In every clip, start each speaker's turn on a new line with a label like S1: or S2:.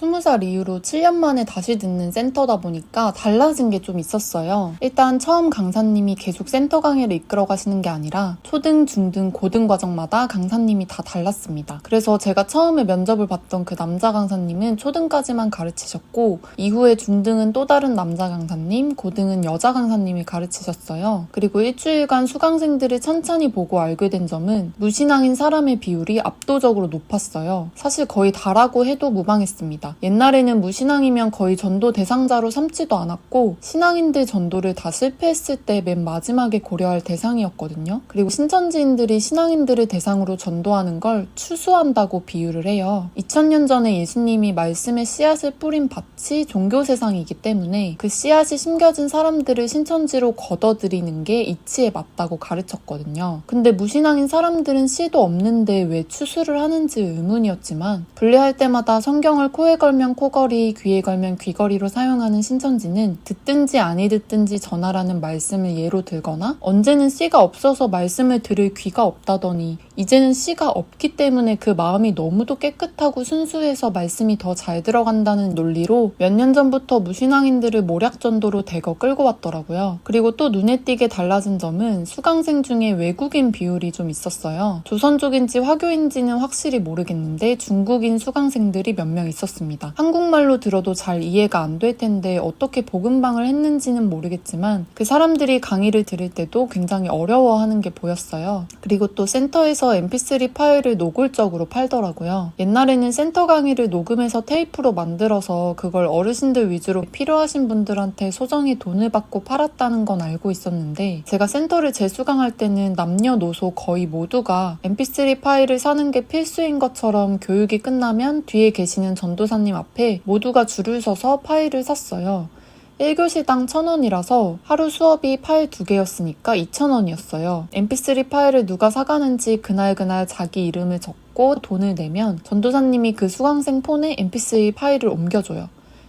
S1: 20살 이후로 7년 만에 다시 듣는 센터다 보니까 달라진 게 좀 있었어요. 일단 처음 강사님이 계속 센터 강의를 이끌어 가시는 게 아니라 초등, 중등, 고등 과정마다 강사님이 다 달랐습니다. 그래서 제가 처음에 면접을 봤던 그 남자 강사님은 초등까지만 가르치셨고 이후에 중등은 또 다른 남자 강사님, 고등은 여자 강사님이 가르치셨어요. 그리고 일주일간 수강생들을 찬찬히 보고 알게 된 점은 무신앙인 사람의 비율이 압도적으로 높았어요. 사실 거의 다라고 해도 무방했습니다. 옛날에는 무신앙이면 거의 전도 대상자로 삼지도 않았고 신앙인들 전도를 다 실패했을 때 맨 마지막에 고려할 대상이었거든요. 그리고 신천지인들이 신앙인들을 대상으로 전도하는 걸 추수한다고 비유를 해요. 2000년 전에 예수님이 말씀의 씨앗을 뿌린 밭이 종교 세상이기 때문에 그 씨앗이 심겨진 사람들을 신천지로 걷어들이는 게 이치에 맞다고 가르쳤거든요. 근데 무신앙인 사람들은 씨도 없는데 왜 추수를 하는지 의문이었지만 분리할 때마다 성경을 코에 걸면 코걸이, 귀에 걸면 귀걸이로 사용하는 신천지는 듣든지 아니 듣든지 전하라는 말씀을 예로 들거나 언제는 씨가 없어서 말씀을 들을 귀가 없다더니 이제는 씨가 없기 때문에 그 마음이 너무도 깨끗하고 순수해서 말씀이 더 잘 들어간다는 논리로 몇 년 전부터 무신앙인들을 모략전도로 대거 끌고 왔더라고요. 그리고 또 눈에 띄게 달라진 점은 수강생 중에 외국인 비율이 좀 있었어요. 조선족인지 화교인지는 확실히 모르겠는데 중국인 수강생들이 몇 명 있었습니다. 한국말로 들어도 잘 이해가 안 될 텐데 어떻게 복음방을 했는지는 모르겠지만 그 사람들이 강의를 들을 때도 굉장히 어려워하는 게 보였어요. 그리고 또 센터에서 mp3 파일을 노골적으로 팔더라고요. 옛날에는 센터 강의를 녹음해서 테이프로 만들어서 그걸 어르신들 위주로 필요하신 분들한테 소정의 돈을 받고 팔았다는 건 알고 있었는데 제가 센터를 재수강할 때는 남녀노소 거의 모두가 mp3 파일을 사는 게 필수인 것처럼 교육이 끝나면 뒤에 계시는 전도사님 앞에 모두가 줄을 서서 파일을 샀어요. 1교시당 1,000원이라서 하루 수업이 파일 2개였으니까 2,000원이었어요. mp3 파일을 누가 사가는지 그날 자기 이름을 적고 돈을 내면 전도사님이 그 수강생 폰에 mp3 파일을 옮겨줘요.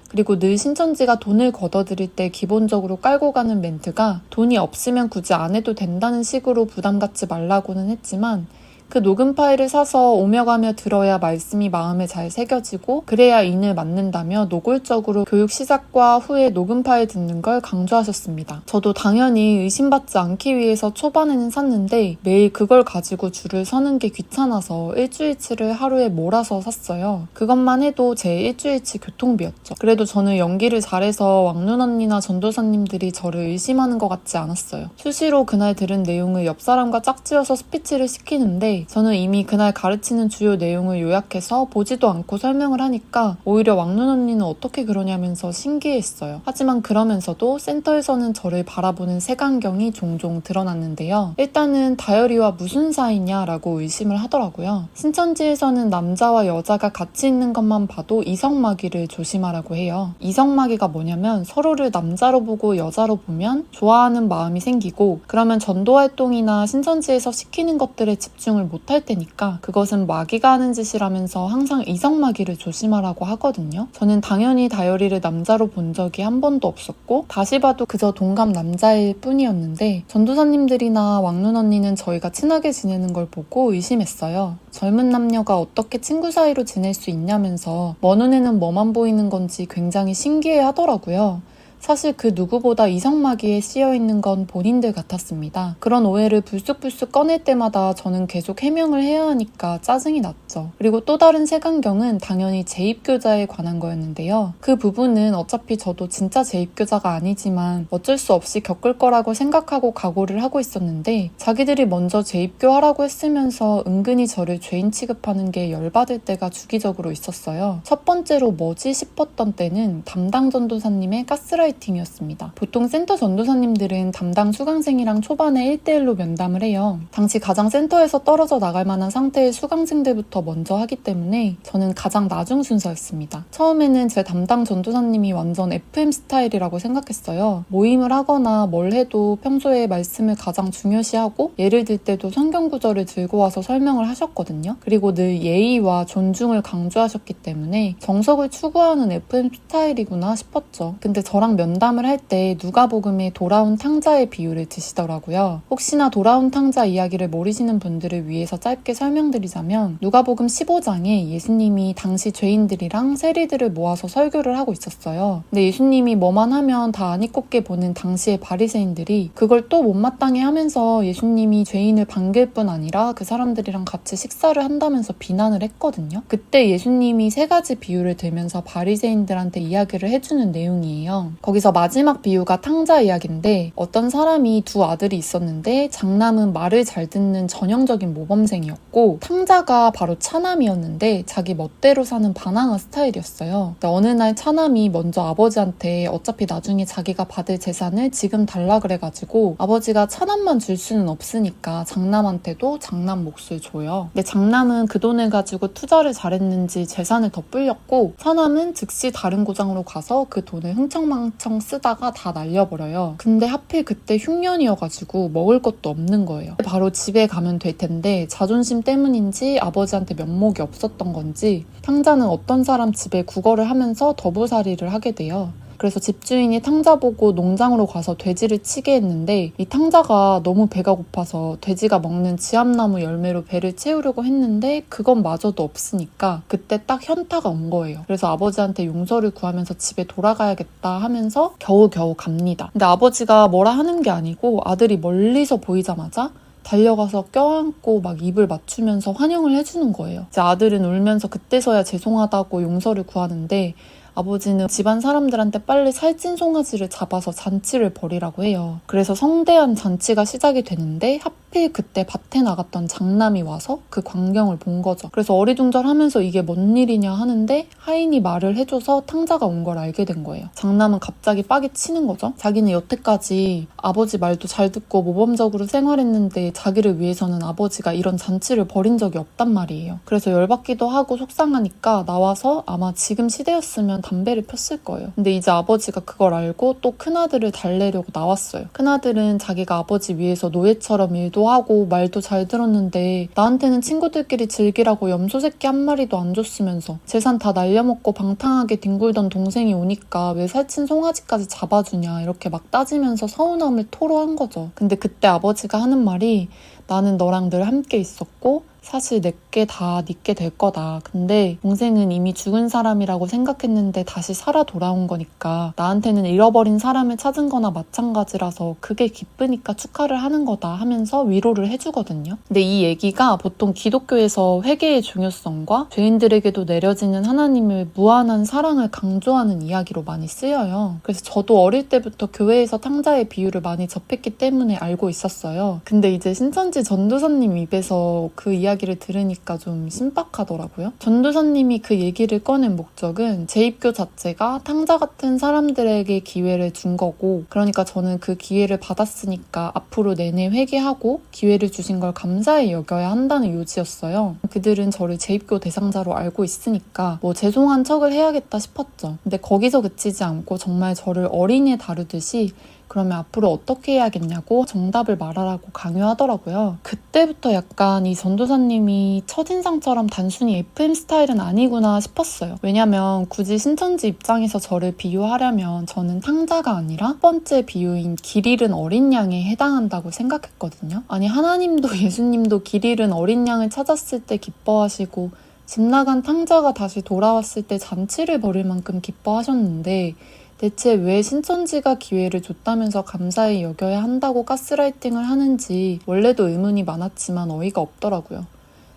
S1: 그리고 늘 신천지가 돈을 걷어들일 때 기본적으로 깔고 가는 멘트가 돈이 없으면 굳이 안 해도 된다는 식으로 부담 갖지 말라고는 했지만 그 녹음 파일을 사서 오며 가며 들어야 말씀이 마음에 잘 새겨지고 그래야 인을 맞는다며 노골적으로 교육 시작과 후에 녹음 파일 듣는 걸 강조하셨습니다. 저도 당연히 의심받지 않기 위해서 초반에는 샀는데 매일 그걸 가지고 줄을 서는 게 귀찮아서 일주일치를 하루에 몰아서 샀어요. 그것만 해도 제 일주일치 교통비였죠. 그래도 저는 연기를 잘해서 왕눈 언니나 전도사님들이 저를 의심하는 것 같지 않았어요. 수시로 그날 들은 내용을 옆 사람과 짝지어서 스피치를 시키는데 저는 이미 그날 가르치는 주요 내용을 요약해서 보지도 않고 설명을 하니까 오히려 왕눈 언니는 어떻게 그러냐면서 신기했어요. 하지만 그러면서도 센터에서는 저를 바라보는 색안경이 종종 드러났는데요. 일단은 다혈이와 무슨 사이냐라고 의심을 하더라고요. 신천지에서는 남자와 여자가 같이 있는 것만 봐도 이성마귀를 조심하라고 해요. 이성마귀가 뭐냐면 서로를 남자로 보고 여자로 보면 좋아하는 마음이 생기고 그러면 전도활동이나 신천지에서 시키는 것들에 집중을 못할 테니까 그것은 마귀가 하는 짓이라면서 항상 이성마귀를 조심하라고 하거든요. 저는 당연히 다혈이를 남자로 본 적이 한 번도 없었고 다시 봐도 그저 동갑 남자일 뿐이었는데 전도사님들이나 왕눈 언니는 저희가 친하게 지내는 걸 보고 의심했어요. 젊은 남녀가 어떻게 친구 사이로 지낼 수 있냐면서 먼 눈에는 뭐만 보이는 건지 굉장히 신기해 하더라고요. 사실 그 누구보다 이성마귀에 씌여있는 건 본인들 같았습니다. 그런 오해를 불쑥불쑥 꺼낼 때마다 저는 계속 해명을 해야 하니까 짜증이 났죠. 그리고 또 다른 색안경은 당연히 재입교자에 관한 거였는데요. 그 부분은 어차피 저도 진짜 재입교자가 아니지만 어쩔 수 없이 겪을 거라고 생각하고 각오를 하고 있었는데 자기들이 먼저 재입교하라고 했으면서 은근히 저를 죄인 취급하는 게 열받을 때가 주기적으로 있었어요. 첫 번째로 뭐지 싶었던 때는 담당 전도사님의 가스라이팅이었습니다. 보통 센터 전도사님들은 담당 수강생이랑 초반에 1대1로 면담을 해요. 당시 가장 센터에서 떨어져 나갈 만한 상태의 수강생들부터 먼저 하기 때문에 저는 가장 나중 순서였습니다. 처음에는 제 담당 전도사님이 완전 FM 스타일이라고 생각했어요. 모임을 하거나 뭘 해도 평소에 말씀을 가장 중요시하고 예를 들 때도 성경 구절을 들고 와서 설명을 하셨거든요. 그리고 늘 예의와 존중을 강조하셨기 때문에 정석을 추구하는 FM 스타일이구나 싶었죠. 근데 저랑 면담을 할 때 누가복음에 돌아온 탕자의 비유를 드시더라고요. 혹시나 돌아온 탕자 이야기를 모르시는 분들을 위해서 짧게 설명드리자면 누가복음 15장에 예수님이 당시 죄인들이랑 세리들을 모아서 설교를 하고 있었어요. 근데 예수님이 뭐만 하면 다 아니꼽게 보는 당시의 바리새인들이 그걸 또 못마땅해 하면서 예수님이 죄인을 반길 뿐 아니라 그 사람들이랑 같이 식사를 한다면서 비난을 했거든요. 그때 예수님이 3가지 비유를 들면서 바리새인들한테 이야기를 해주는 내용이에요. 거기서 마지막 비유가 탕자 이야기인데 어떤 사람이 2 아들이 있었는데 장남은 말을 잘 듣는 전형적인 모범생이었고 탕자가 바로 차남이었는데 자기 멋대로 사는 반항아 스타일이었어요. 근데 어느 날 차남이 먼저 아버지한테 어차피 나중에 자기가 받을 재산을 지금 달라 그래가지고 아버지가 차남만 줄 수는 없으니까 장남한테도 장남 몫을 줘요. 근데 장남은 그 돈을 가지고 투자를 잘했는지 재산을 더 불렸고 차남은 즉시 다른 고장으로 가서 그 돈을 흥청망청 쓰다가 다 날려버려요. 근데 하필 그때 흉년이어가지고 먹을 것도 없는 거예요. 바로 집에 가면 될 텐데 자존심 때문인지 아버지한테 면목이 없었던 건지 탕자는 어떤 사람 집에 구걸을 하면서 더부살이를 하게 돼요. 그래서 집주인이 탕자 보고 농장으로 가서 돼지를 치게 했는데 이 탕자가 너무 배가 고파서 돼지가 먹는 지압나무 열매로 배를 채우려고 했는데 그건 마저도 없으니까 그때 딱 현타가 온 거예요. 그래서 아버지한테 용서를 구하면서 집에 돌아가야겠다 하면서 겨우겨우 갑니다. 근데 아버지가 뭐라 하는 게 아니고 아들이 멀리서 보이자마자 달려가서 껴안고 막 입을 맞추면서 환영을 해주는 거예요. 이제 아들은 울면서 그때서야 죄송하다고 용서를 구하는데 아버지는 집안 사람들한테 빨리 살찐 송아지를 잡아서 잔치를 벌이라고 해요. 그래서 성대한 잔치가 시작이 되는데 하필 그때 밭에 나갔던 장남이 와서 그 광경을 본 거죠. 그래서 어리둥절하면서 이게 뭔 일이냐 하는데 하인이 말을 해줘서 탕자가 온 걸 알게 된 거예요. 장남은 갑자기 빡이 치는 거죠. 자기는 여태까지 아버지 말도 잘 듣고 모범적으로 생활했는데 자기를 위해서는 아버지가 이런 잔치를 벌인 적이 없단 말이에요. 그래서 열받기도 하고 속상하니까 나와서 아마 지금 시대였으면 담배를 폈을 거예요. 근데 이제 아버지가 그걸 알고 또 큰아들을 달래려고 나왔어요. 큰아들은 자기가 아버지 위해서 노예처럼 일도 하고 말도 잘 들었는데 나한테는 친구들끼리 즐기라고 염소 새끼 한 마리도 안 줬으면서 재산 다 날려먹고 방탕하게 뒹굴던 동생이 오니까 왜 살찐 송아지까지 잡아주냐 이렇게 막 따지면서 서운함을 토로한 거죠. 근데 그때 아버지가 하는 말이 나는 너랑 늘 함께 있었고 사실 내게 다 니께 될 거다. 근데 동생은 이미 죽은 사람이라고 생각했는데 다시 살아 돌아온 거니까 나한테는 잃어버린 사람을 찾은 거나 마찬가지라서 그게 기쁘니까 축하를 하는 거다 하면서 위로를 해주거든요. 근데 이 얘기가 보통 기독교에서 회개의 중요성과 죄인들에게도 내려지는 하나님의 무한한 사랑을 강조하는 이야기로 많이 쓰여요. 그래서 저도 어릴 때부터 교회에서 탕자의 비유를 많이 접했기 때문에 알고 있었어요. 근데 이제 신천지 전도사님 입에서 그 이야기를 들으니까 좀 신박하더라고요. 전도사님이 그 얘기를 꺼낸 목적은 재입교 자체가 탕자 같은 사람들에게 기회를 준 거고 그러니까 저는 그 기회를 받았으니까 앞으로 내내 회개하고 기회를 주신 걸 감사히 여겨야 한다는 요지였어요. 그들은 저를 재입교 대상자로 알고 있으니까 뭐 죄송한 척을 해야겠다 싶었죠. 근데 거기서 그치지 않고 정말 저를 어린애 다루듯이 그러면 앞으로 어떻게 해야겠냐고 정답을 말하라고 강요하더라고요. 그때부터 약간 이 전도사님이 첫인상처럼 단순히 FM 스타일은 아니구나 싶었어요. 왜냐면 굳이 신천지 입장에서 저를 비유하려면 저는 탕자가 아니라 첫 번째 비유인 길 잃은 어린 양에 해당한다고 생각했거든요. 아니 하나님도 예수님도 길 잃은 어린 양을 찾았을 때 기뻐하시고 집 나간 탕자가 다시 돌아왔을 때 잔치를 벌일 만큼 기뻐하셨는데 대체 왜 신천지가 기회를 줬다면서 감사히 여겨야 한다고 가스라이팅을 하는지 원래도 의문이 많았지만 어이가 없더라고요.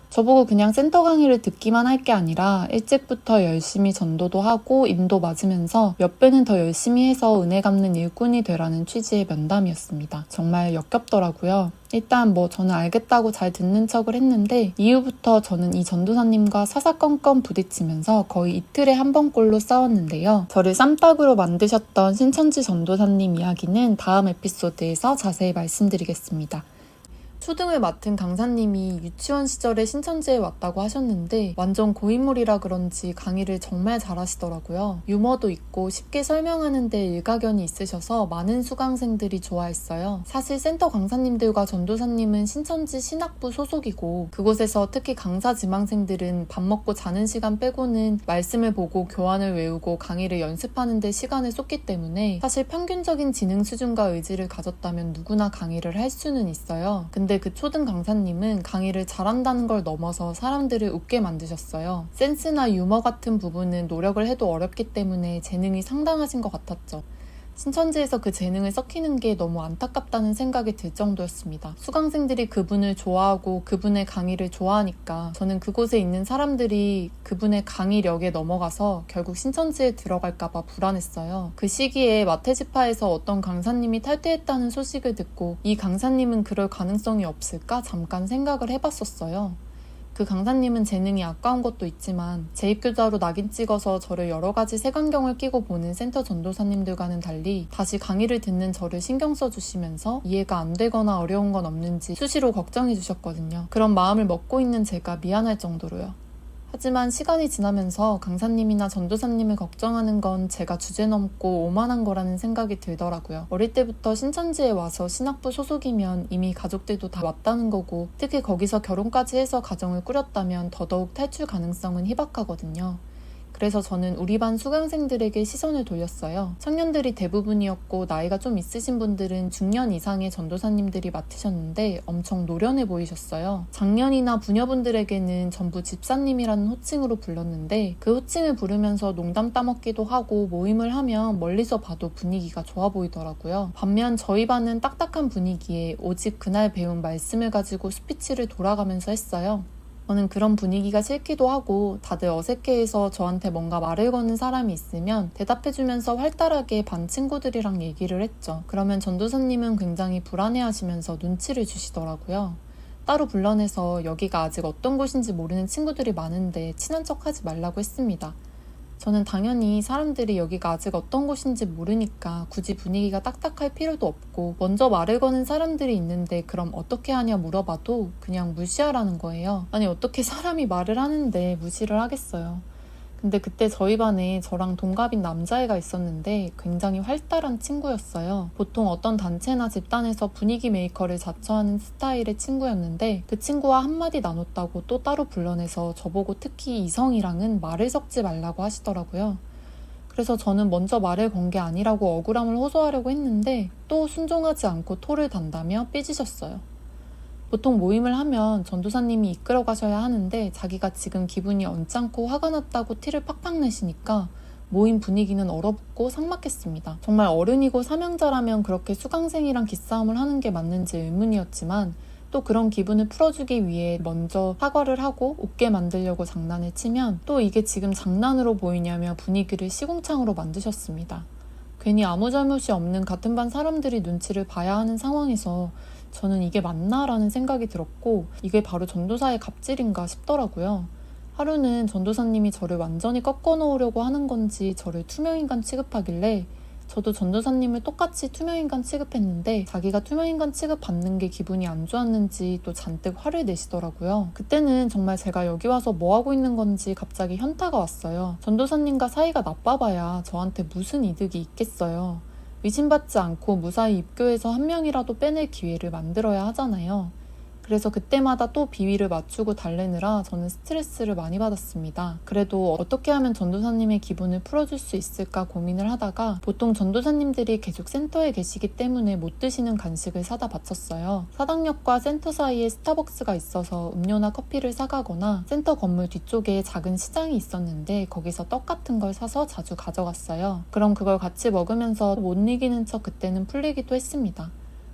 S1: 저보고 그냥 센터 강의를 듣기만 할 게 아니라 일찍부터 열심히 전도도 하고 인도 맞으면서 몇 배는 더 열심히 해서 은혜 갚는 일꾼이 되라는 취지의 면담이었습니다. 정말 역겹더라고요. 일단 저는 알겠다고 잘 듣는 척을 했는데 이후부터 저는 이 전도사님과 사사건건 부딪히면서 거의 이틀에 한 번꼴로 싸웠는데요. 저를 쌈딱으로 만드셨던 신천지 전도사님 이야기는 다음 에피소드에서 자세히 말씀드리겠습니다. 초등을 맡은 강사님이 유치원 시절에 신천지에 왔다고 하셨는데 완전 고인물이라 그런지 강의를 정말 잘하시더라고요. 유머도 있고 쉽게 설명하는데 일가견이 있으셔서 많은 수강생들이 좋아했어요. 사실 센터 강사님들과 전도사님은 신천지 신학부 소속이고 그곳에서 특히 강사 지망생들은 밥 먹고 자는 시간 빼고는 말씀을 보고 교환을 외우고 강의를 연습하는 데 시간을 쏟기 때문에 사실 평균적인 지능 수준과 의지를 가졌다면 누구나 강의를 할 수는 있어요. 근데 그 초등 강사님은 강의를 잘한다는 걸 넘어서 사람들을 웃게 만드셨어요. 센스나 유머 같은 부분은 노력을 해도 어렵기 때문에 재능이 상당하신 것 같았죠. 신천지에서 그 재능을 썩히는 게 너무 안타깝다는 생각이 들 정도였습니다. 수강생들이 그분을 좋아하고 그분의 강의를 좋아하니까 저는 그곳에 있는 사람들이 그분의 강의력에 넘어가서 결국 신천지에 들어갈까봐 불안했어요. 그 시기에 마태지파에서 어떤 강사님이 탈퇴했다는 소식을 듣고 이 강사님은 그럴 가능성이 없을까 잠깐 생각을 해봤었어요. 그 강사님은 재능이 아까운 것도 있지만 재입교자로 낙인 찍어서 저를 여러 가지 색안경을 끼고 보는 센터 전도사님들과는 달리 다시 강의를 듣는 저를 신경 써주시면서 이해가 안 되거나 어려운 건 없는지 수시로 걱정해 주셨거든요. 그런 마음을 먹고 있는 제가 미안할 정도로요. 하지만 시간이 지나면서 강사님이나 전도사님을 걱정하는 건 제가 주제넘고 오만한 거라는 생각이 들더라고요. 어릴 때부터 신천지에 와서 신학부 소속이면 이미 가족들도 다 왔다는 거고 특히 거기서 결혼까지 해서 가정을 꾸렸다면 더더욱 탈출 가능성은 희박하거든요. 그래서 저는 우리 반 수강생들에게 시선을 돌렸어요. 청년들이 대부분이었고 나이가 좀 있으신 분들은 중년 이상의 전도사님들이 맡으셨는데 엄청 노련해 보이셨어요. 장년이나 부녀분들에게는 전부 집사님이라는 호칭으로 불렀는데 그 호칭을 부르면서 농담 따먹기도 하고 모임을 하면 멀리서 봐도 분위기가 좋아 보이더라고요. 반면 저희 반은 딱딱한 분위기에 오직 그날 배운 말씀을 가지고 스피치를 돌아가면서 했어요. 저는 그런 분위기가 싫기도 하고 다들 어색해해서 저한테 뭔가 말을 거는 사람이 있으면 대답해주면서 활달하게 반 친구들이랑 얘기를 했죠. 그러면 전도사님은 굉장히 불안해하시면서 눈치를 주시더라고요. 따로 불러내서 여기가 아직 어떤 곳인지 모르는 친구들이 많은데 친한 척하지 말라고 했습니다. 저는 당연히 사람들이 여기가 아직 어떤 곳인지 모르니까 굳이 분위기가 딱딱할 필요도 없고 먼저 말을 거는 사람들이 있는데 그럼 어떻게 하냐 물어봐도 그냥 무시하라는 거예요. 아니 어떻게 사람이 말을 하는데 무시를 하겠어요. 근데 그때 저희 반에 저랑 동갑인 남자애가 있었는데 굉장히 활달한 친구였어요. 보통 어떤 단체나 집단에서 분위기 메이커를 자처하는 스타일의 친구였는데 그 친구와 한마디 나눴다고 또 따로 불러내서 저보고 특히 이성이랑은 말을 섞지 말라고 하시더라고요. 그래서 저는 먼저 말을 건 게 아니라고 억울함을 호소하려고 했는데 또 순종하지 않고 토를 단다며 삐지셨어요. 보통 모임을 하면 전도사님이 이끌어 가셔야 하는데 자기가 지금 기분이 언짢고 화가 났다고 티를 팍팍 내시니까 모임 분위기는 얼어붙고 삭막했습니다. 정말 어른이고 사명자라면 그렇게 수강생이랑 기싸움을 하는 게 맞는지 의문이었지만 또 그런 기분을 풀어주기 위해 먼저 사과를 하고 웃게 만들려고 장난을 치면 또 이게 지금 장난으로 보이냐며 분위기를 시궁창으로 만드셨습니다. 괜히 아무 잘못이 없는 같은 반 사람들이 눈치를 봐야 하는 상황에서 저는 이게 맞나라는 생각이 들었고 이게 바로 전도사의 갑질인가 싶더라고요. 하루는 전도사님이 저를 완전히 꺾어 놓으려고 하는 건지 저를 투명인간 취급하길래 저도 전도사님을 똑같이 투명인간 취급했는데 자기가 투명인간 취급받는 게 기분이 안 좋았는지 또 잔뜩 화를 내시더라고요. 그때는 정말 제가 여기 와서 뭐 하고 있는 건지 갑자기 현타가 왔어요. 전도사님과 사이가 나빠봐야 저한테 무슨 이득이 있겠어요. 의심받지 않고 무사히 입교해서 한 명이라도 빼낼 기회를 만들어야 하잖아요. 그래서 그때마다 또 비위를 맞추고 달래느라 저는 스트레스를 많이 받았습니다. 그래도 어떻게 하면 전도사님의 기분을 풀어줄 수 있을까 고민을 하다가 보통 전도사님들이 계속 센터에 계시기 때문에 못 드시는 간식을 사다 바쳤어요. 사당역과 센터 사이에 스타벅스가 있어서 음료나 커피를 사가거나 센터 건물 뒤쪽에 작은 시장이 있었는데 거기서 떡 같은 걸 사서 자주 가져갔어요. 그럼 그걸 같이 먹으면서 못 이기는 척 그때는 풀리기도 했습니다.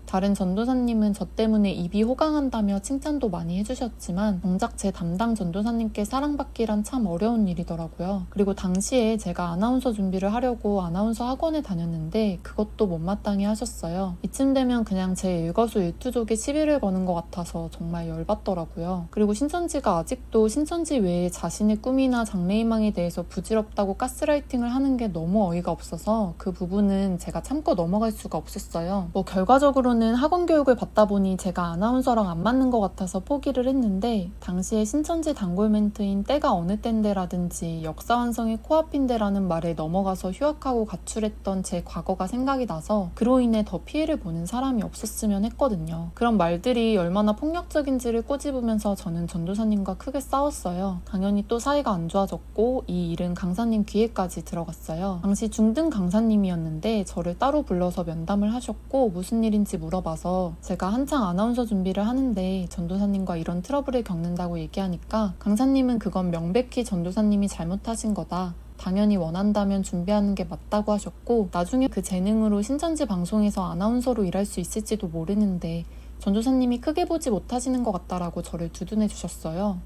S1: 다른 전도사님은 저 때문에 입이 호강한다며 칭찬도 많이 해주셨지만 정작 제 담당 전도사님께 사랑받기란 참 어려운 일이더라고요. 그리고 당시에 제가 아나운서 준비를 하려고 아나운서 학원에 다녔는데 그것도 못마땅히 하셨어요. 이쯤 되면 그냥 제 일거수일투족에 시비를 거는 것 같아서 정말 열받더라고요. 그리고 신천지가 아직도 신천지 외에 자신의 꿈이나 장래희망에 대해서 부질없다고 가스라이팅을 하는 게 너무 어이가 없어서 그 부분은 제가 참고 넘어갈 수가 없었어요. 결과적으로는 대학에서는 학원 교육을 받다 보니 제가 아나운서랑 안 맞는 것 같아서 포기를 했는데, 당시에 신천지 단골 멘트인 때가 어느 땐데라든지 역사 완성이 코앞인데라는 말에 넘어가서 휴학하고 가출했던 제 과거가 생각이 나서 그로 인해 더 피해를 보는 사람이 없었으면 했거든요. 그런 말들이 얼마나 폭력적인지를 꼬집으면서 저는 전도사님과 크게 싸웠어요. 당연히 또 사이가 안 좋아졌고 이 일은 강사님 귀에까지 들어갔어요. 당시 중등 강사님이었는데 저를 따로 불러서 면담을 하셨고 무슨 일인지 물어봐서 제가 한창 아나운서 준비를 하는데 전도사님과 이런 트러블을 겪는다고 얘기하니까 강사님은 그건 명백히 전도사님이 잘못하신 거다. 당연히 원한다면 준비하는 게 맞다고 하셨고, 나중에 그 재능으로 신천지 방송에서 아나운서로 일할 수 있을지도 모르는데 전도사님이 크게 보지 못하시는 것 같다라고 저를 두둔해 주셨어요.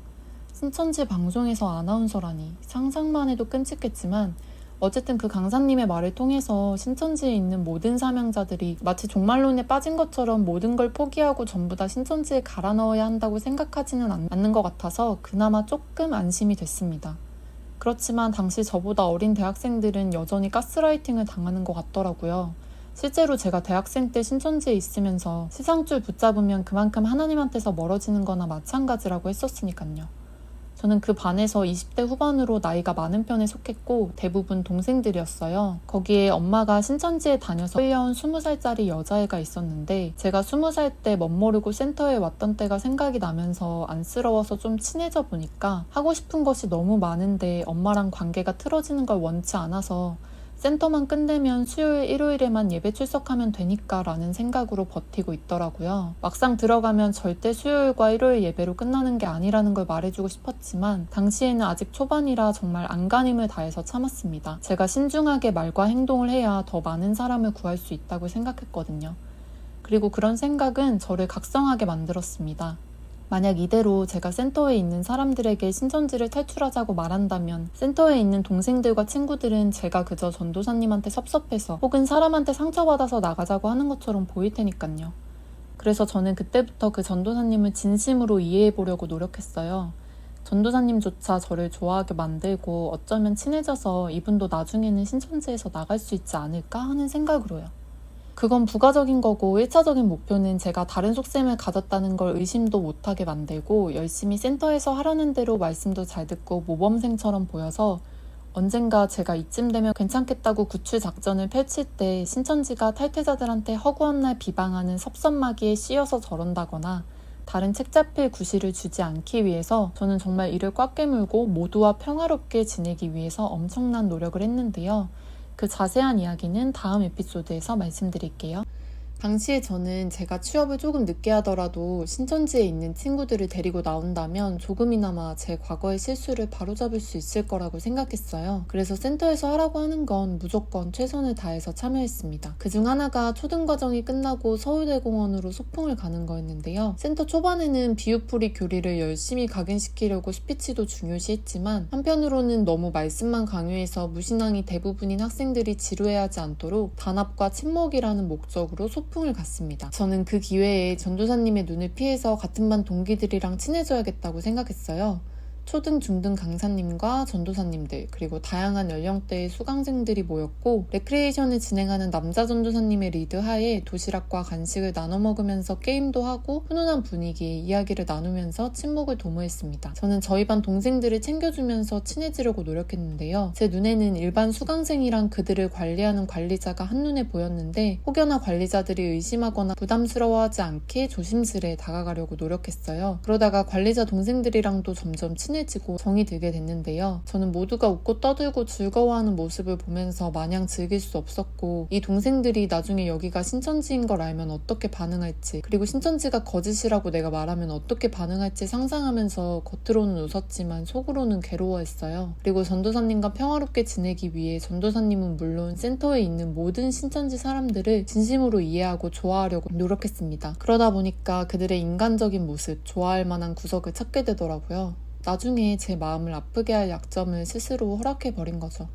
S1: 신천지 방송에서 아나운서라니 상상만 해도 끔찍했지만, 어쨌든 그 강사님의 말을 통해서 신천지에 있는 모든 사명자들이 마치 종말론에 빠진 것처럼 모든 걸 포기하고 전부 다 신천지에 갈아 넣어야 한다고 생각하지는 않는 것 같아서 그나마 조금 안심이 됐습니다. 그렇지만 당시 저보다 어린 대학생들은 여전히 가스라이팅을 당하는 것 같더라고요. 실제로 제가 대학생 때 신천지에 있으면서 시상줄 붙잡으면 그만큼 하나님한테서 멀어지는 거나 마찬가지라고 했었으니까요. 저는 그 반에서 20대 후반으로 나이가 많은 편에 속했고 대부분 동생들이었어요. 거기에 엄마가 신천지에 다녀서 끌려온 20살짜리 여자애가 있었는데, 제가 20살 때 멋모르고 센터에 왔던 때가 생각이 나면서 안쓰러워서 좀 친해져 보니까 하고 싶은 것이 너무 많은데 엄마랑 관계가 틀어지는 걸 원치 않아서 센터만 끝내면 수요일, 일요일에만 예배 출석하면 되니까 라는 생각으로 버티고 있더라고요. 막상 들어가면 절대 수요일과 일요일 예배로 끝나는 게 아니라는 걸 말해주고 싶었지만 당시에는 아직 초반이라 정말 안간힘을 다해서 참았습니다. 제가 신중하게 말과 행동을 해야 더 많은 사람을 구할 수 있다고 생각했거든요. 그리고 그런 생각은 저를 각성하게 만들었습니다. 만약 이대로 제가 센터에 있는 사람들에게 신천지를 탈출하자고 말한다면 센터에 있는 동생들과 친구들은 제가 그저 전도사님한테 섭섭해서 혹은 사람한테 상처받아서 나가자고 하는 것처럼 보일 테니까요. 그래서 저는 그때부터 그 전도사님을 진심으로 이해해보려고 노력했어요. 전도사님조차 저를 좋아하게 만들고 어쩌면 친해져서 이분도 나중에는 신천지에서 나갈 수 있지 않을까 하는 생각으로요. 그건 부가적인 거고 1차적인 목표는 제가 다른 속셈을 가졌다는 걸 의심도 못하게 만들고 열심히 센터에서 하라는 대로 말씀도 잘 듣고 모범생처럼 보여서 언젠가 제가 이쯤 되면 괜찮겠다고 구출 작전을 펼칠 때 신천지가 탈퇴자들한테 허구한 날 비방하는 섭섭마귀에 씌여서 저런다거나 다른 책잡힐 구실을 주지 않기 위해서 저는 정말 이를 꽉 깨물고 모두와 평화롭게 지내기 위해서 엄청난 노력을 했는데요. 그 자세한 이야기는 다음 에피소드에서 말씀드릴게요. 당시에 저는 제가 취업을 조금 늦게 하더라도 신천지에 있는 친구들을 데리고 나온다면 조금이나마 제 과거의 실수를 바로잡을 수 있을 거라고 생각했어요. 그래서 센터에서 하라고 하는 건 무조건 최선을 다해서 참여했습니다. 그중 하나가 초등과정이 끝나고 서울대공원으로 소풍을 가는 거였는데요. 센터 초반에는 비유풀이 교리를 열심히 각인시키려고 스피치도 중요시했지만 한편으로는 너무 말씀만 강요해서 무신앙이 대부분인 학생들이 지루해하지 않도록 단합과 친목이라는 목적으로 소풍을 갔습니다. 저는 그 기회에 전도사님의 눈을 피해서 같은 반 동기들이랑 친해져야겠다고 생각했어요. 초등, 중등 강사님과 전도사님들, 그리고 다양한 연령대의 수강생들이 모였고 레크리에이션을 진행하는 남자 전도사님의 리드 하에 도시락과 간식을 나눠 먹으면서 게임도 하고 훈훈한 분위기에 이야기를 나누면서 친목을 도모했습니다. 저는 저희 반 동생들을 챙겨주면서 친해지려고 노력했는데요. 제 눈에는 일반 수강생이랑 그들을 관리하는 관리자가 한눈에 보였는데 혹여나 관리자들이 의심하거나 부담스러워하지 않게 조심스레 다가가려고 노력했어요. 그러다가 관리자 동생들이랑도 점점 친해지고 정이 들게 됐는데요. 저는 모두가 웃고 떠들고 즐거워하는 모습을 보면서 마냥 즐길 수 없었고 이 동생들이 나중에 여기가 신천지인 걸 알면 어떻게 반응할지, 그리고 신천지가 거짓이라고 내가 말하면 어떻게 반응할지 상상하면서 겉으로는 웃었지만 속으로는 괴로워했어요. 그리고 전도사님과 평화롭게 지내기 위해 전도사님은 물론 센터에 있는 모든 신천지 사람들을 진심으로 이해하고 좋아하려고 노력했습니다. 그러다 보니까 그들의 인간적인 모습, 좋아할 만한 구석을 찾게 되더라고요. 나중에 제 마음을 아프게 할 약점을 스스로 허락해버린 거죠.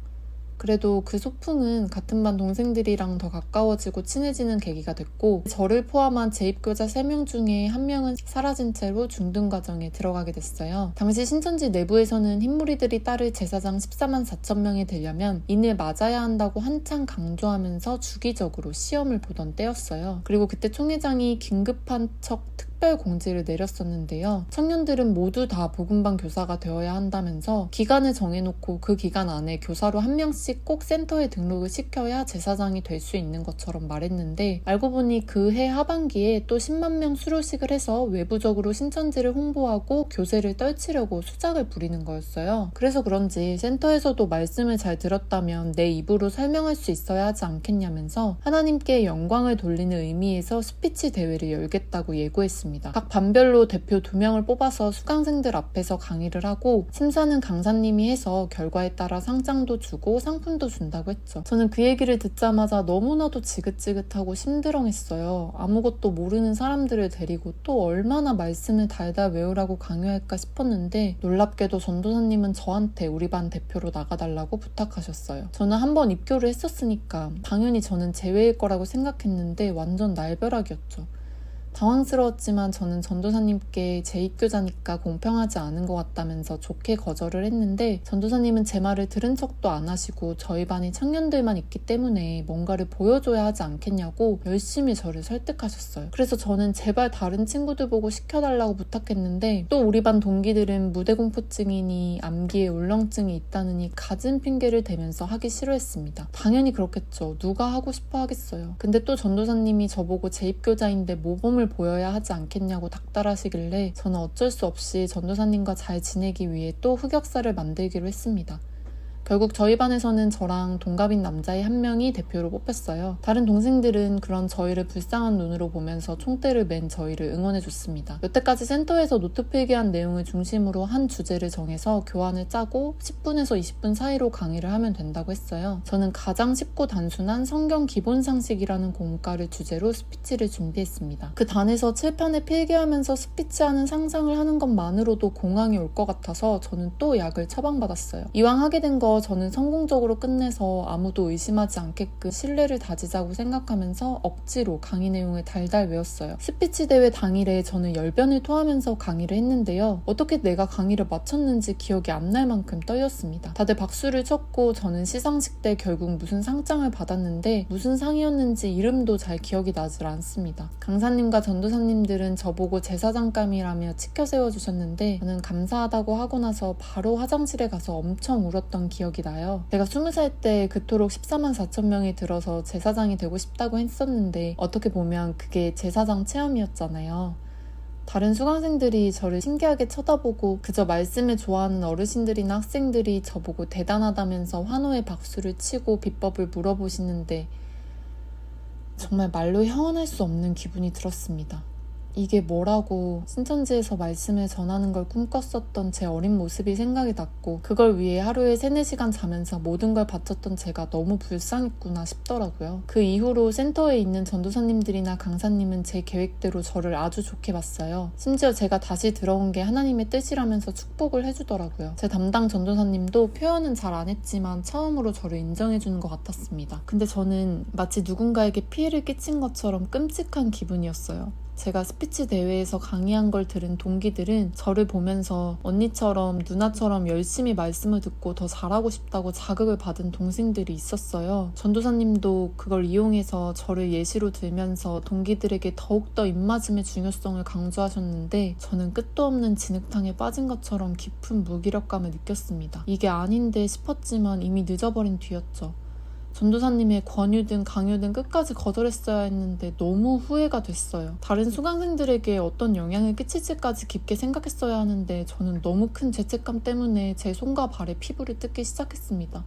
S1: 그래도 그 소풍은 같은 반 동생들이랑 더 가까워지고 친해지는 계기가 됐고 저를 포함한 재입교자 3명 중에 1명은 사라진 채로 중등 과정에 들어가게 됐어요. 당시 신천지 내부에서는 흰무리들이 따를 제사장 14만 4천 명이 되려면 인을 맞아야 한다고 한창 강조하면서 주기적으로 시험을 보던 때였어요. 그리고 그때 총회장이 긴급한 척 특별 공지를 내렸었는데요. 청년들은 모두 다 복음반 교사가 되어야 한다면서 기간을 정해놓고 그 기간 안에 교사로 1명씩 꼭 센터에 등록을 시켜야 제사장이 될 수 있는 것처럼 말했는데 알고 보니 그 해 하반기에 또 10만 명 수료식을 해서 외부적으로 신천지를 홍보하고 교세를 떨치려고 수작을 부리는 거였어요. 그래서 그런지 센터에서도 말씀을 잘 들었다면 내 입으로 설명할 수 있어야 하지 않겠냐면서 하나님께 영광을 돌리는 의미에서 스피치 대회를 열겠다고 예고했습니다. 각 반별로 대표 2명을 뽑아서 수강생들 앞에서 강의를 하고 심사는 강사님이 해서 결과에 따라 상장도 주고 상품도 준다고 했죠. 저는 그 얘기를 듣자마자 너무나도 지긋지긋하고 심드렁했어요. 아무것도 모르는 사람들을 데리고 또 얼마나 말씀을 달달 외우라고 강요할까 싶었는데 놀랍게도 전도사님은 저한테 우리 반 대표로 나가달라고 부탁하셨어요. 저는 한번 입교를 했었으니까 당연히 저는 제외일 거라고 생각했는데 완전 날벼락이었죠. 당황스러웠지만 저는 전도사님께 재입교자니까 공평하지 않은 것 같다면서 좋게 거절을 했는데 전도사님은 제 말을 들은 척도 안 하시고 저희 반이 청년들만 있기 때문에 뭔가를 보여줘야 하지 않겠냐고 열심히 저를 설득하셨어요. 그래서 저는 제발 다른 친구들 보고 시켜달라고 부탁했는데 또 우리 반 동기들은 무대공포증이니 암기에 울렁증이 있다느니 갖은 핑계를 대면서 하기 싫어했습니다. 당연히 그렇겠죠. 누가 하고 싶어 하겠어요. 근데 또 전도사님이 저보고 재입교자인데 모범을 보여야 하지 않겠냐고 닥달하시길래 저는 어쩔 수 없이 전도사님과 잘 지내기 위해 또 흑역사를 만들기로 했습니다. 결국 저희 반에서는 저랑 동갑인 남자의 1명이 대표로 뽑혔어요. 다른 동생들은 그런 저희를 불쌍한 눈으로 보면서 총대를 맨 저희를 응원해줬습니다. 여태까지 센터에서 노트 필기한 내용을 중심으로 한 주제를 정해서 교환을 짜고 10분에서 20분 사이로 강의를 하면 된다고 했어요. 저는 가장 쉽고 단순한 성경 기본 상식이라는 공과를 주제로 스피치를 준비했습니다. 그 단에서 칠판에 필기하면서 스피치하는 상상을 하는 것만으로도 공황이 올 것 같아서 저는 또 약을 처방받았어요. 이왕 하게 된 거 저는 성공적으로 끝내서 아무도 의심하지 않게끔 신뢰를 다지자고 생각하면서 억지로 강의 내용을 달달 외웠어요. 스피치 대회 당일에 저는 열변을 토하면서 강의를 했는데요. 어떻게 내가 강의를 마쳤는지 기억이 안 날 만큼 떨렸습니다. 다들 박수를 쳤고 저는 시상식 때 결국 무슨 상장을 받았는데 무슨 상이었는지 이름도 잘 기억이 나질 않습니다. 강사님과 전도사님들은 저보고 제사장감이라며 치켜 세워주셨는데 저는 감사하다고 하고 나서 바로 화장실에 가서 엄청 울었던 기억이 나요. 제가 20살 때 그토록 14만 4천 명이 들어서 제사장이 되고 싶다고 했었는데 어떻게 보면 그게 제사장 체험이었잖아요. 다른 수강생들이 저를 신기하게 쳐다보고 그저 말씀을 좋아하는 어르신들이나 학생들이 저보고 대단하다면서 환호의 박수를 치고 비법을 물어보시는데 정말 말로 형언할 수 없는 기분이 들었습니다. 이게 뭐라고 신천지에서 말씀을 전하는 걸 꿈꿨었던 제 어린 모습이 생각이 났고 그걸 위해 하루에 3-4시간 자면서 모든 걸 바쳤던 제가 너무 불쌍했구나 싶더라고요. 그 이후로 센터에 있는 전도사님들이나 강사님은 제 계획대로 저를 아주 좋게 봤어요. 심지어 제가 다시 들어온 게 하나님의 뜻이라면서 축복을 해주더라고요. 제 담당 전도사님도 표현은 잘 안 했지만 처음으로 저를 인정해주는 것 같았습니다. 근데 저는 마치 누군가에게 피해를 끼친 것처럼 끔찍한 기분이었어요. 제가 스피치 대회에서 강의한 걸 들은 동기들은 저를 보면서 언니처럼 누나처럼 열심히 말씀을 듣고 더 잘하고 싶다고 자극을 받은 동생들이 있었어요. 전도사님도 그걸 이용해서 저를 예시로 들면서 동기들에게 더욱더 입맞음의 중요성을 강조하셨는데 저는 끝도 없는 진흙탕에 빠진 것처럼 깊은 무기력감을 느꼈습니다. 이게 아닌데 싶었지만 이미 늦어버린 뒤였죠. 전도사님의 권유든 강요든 끝까지 거절했어야 했는데 너무 후회가 됐어요. 다른 수강생들에게 어떤 영향을 끼칠지까지 깊게 생각했어야 하는데 저는 너무 큰 죄책감 때문에 제 손과 발에 피부를 뜯기 시작했습니다.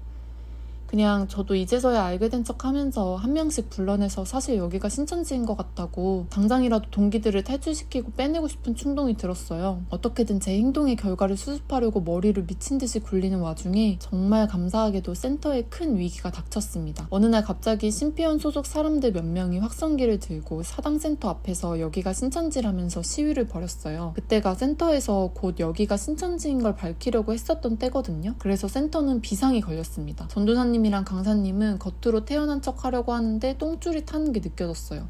S1: 그냥 저도 이제서야 알게 된 척 하면서 1명씩 불러내서 사실 여기가 신천지인 것 같다고 당장이라도 동기들을 탈출시키고 빼내고 싶은 충동이 들었어요. 어떻게든 제 행동의 결과를 수습하려고 머리를 미친 듯이 굴리는 와중에 정말 감사하게도 센터에 큰 위기가 닥쳤습니다. 어느 날 갑자기 신피언 소속 사람들 몇 명이 확성기를 들고 사당센터 앞에서 여기가 신천지라면서 시위를 벌였어요. 그때가 센터에서 곧 여기가 신천지인 걸 밝히려고 했었던 때거든요. 그래서 센터는 비상이 걸렸습니다. 전도사님 전도사님이랑 강사님은 겉으로 태연한 척 하려고 하는데 똥줄이 타는 게 느껴졌어요.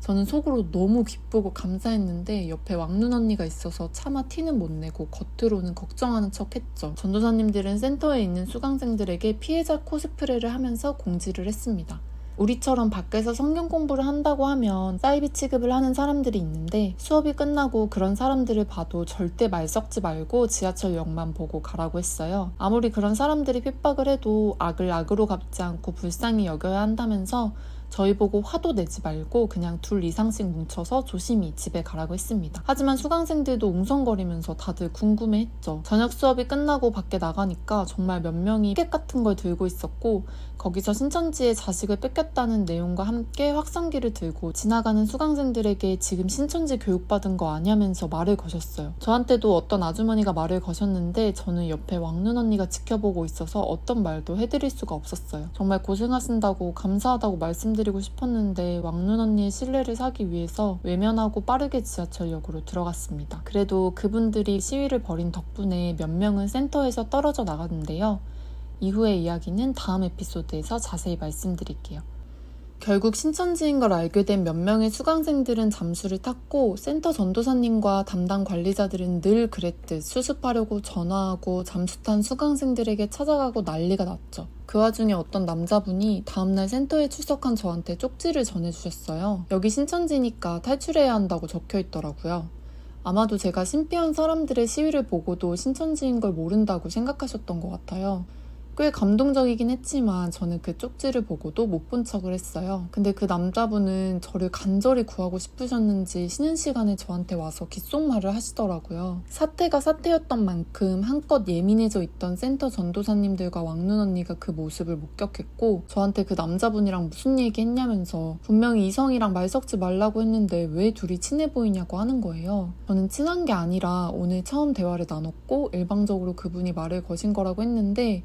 S1: 저는 속으로 너무 기쁘고 감사했는데 옆에 왕눈 언니가 있어서 차마 티는 못 내고 겉으로는 걱정하는 척 했죠. 전도사님들은 센터에 있는 수강생들에게 피해자 코스프레를 하면서 공지를 했습니다. 우리처럼 밖에서 성경 공부를 한다고 하면 사이비 취급을 하는 사람들이 있는데 수업이 끝나고 그런 사람들을 봐도 절대 말 섞지 말고 지하철역만 보고 가라고 했어요. 아무리 그런 사람들이 핍박을 해도 악을 악으로 갚지 않고 불쌍히 여겨야 한다면서 저희 보고 화도 내지 말고 그냥 둘 이상씩 뭉쳐서 조심히 집에 가라고 했습니다. 하지만 수강생들도 웅성거리면서 다들 궁금해했죠. 저녁 수업이 끝나고 밖에 나가니까 정말 몇 명이 피켓 같은 걸 들고 있었고 거기서 신천지의 자식을 뺏겼다는 내용과 함께 확성기를 들고 지나가는 수강생들에게 지금 신천지 교육받은 거 아냐면서 말을 거셨어요. 저한테도 어떤 아주머니가 말을 거셨는데 저는 옆에 왕눈 언니가 지켜보고 있어서 어떤 말도 해드릴 수가 없었어요. 정말 고생하신다고 감사하다고 말씀드리고 싶었는데 왕눈 언니의 신뢰를 사기 위해서 외면하고 빠르게 지하철역으로 들어갔습니다. 그래도 그분들이 시위를 벌인 덕분에 몇 명은 센터에서 떨어져 나갔는데요. 이후의 이야기는 다음 에피소드에서 자세히 말씀드릴게요. 결국 신천지인 걸 알게 된 몇 명의 수강생들은 잠수를 탔고 센터 전도사님과 담당 관리자들은 늘 그랬듯 수습하려고 전화하고 잠수 탄 수강생들에게 찾아가고 난리가 났죠. 그 와중에 어떤 남자분이 다음날 센터에 출석한 저한테 쪽지를 전해주셨어요. 여기 신천지니까 탈출해야 한다고 적혀있더라고요. 아마도 제가 신비한 사람들의 시위를 보고도 신천지인 걸 모른다고 생각하셨던 것 같아요. 꽤 감동적이긴 했지만 저는 그 쪽지를 보고도 못 본 척을 했어요. 근데 그 남자분은 저를 간절히 구하고 싶으셨는지 쉬는 시간에 저한테 와서 귓속말을 하시더라고요. 사태가 사태였던 만큼 한껏 예민해져 있던 센터 전도사님들과 왕눈 언니가 그 모습을 목격했고 저한테 그 남자분이랑 무슨 얘기 했냐면서 분명히 이성이랑 말 섞지 말라고 했는데 왜 둘이 친해 보이냐고 하는 거예요. 저는 친한 게 아니라 오늘 처음 대화를 나눴고 일방적으로 그분이 말을 거신 거라고 했는데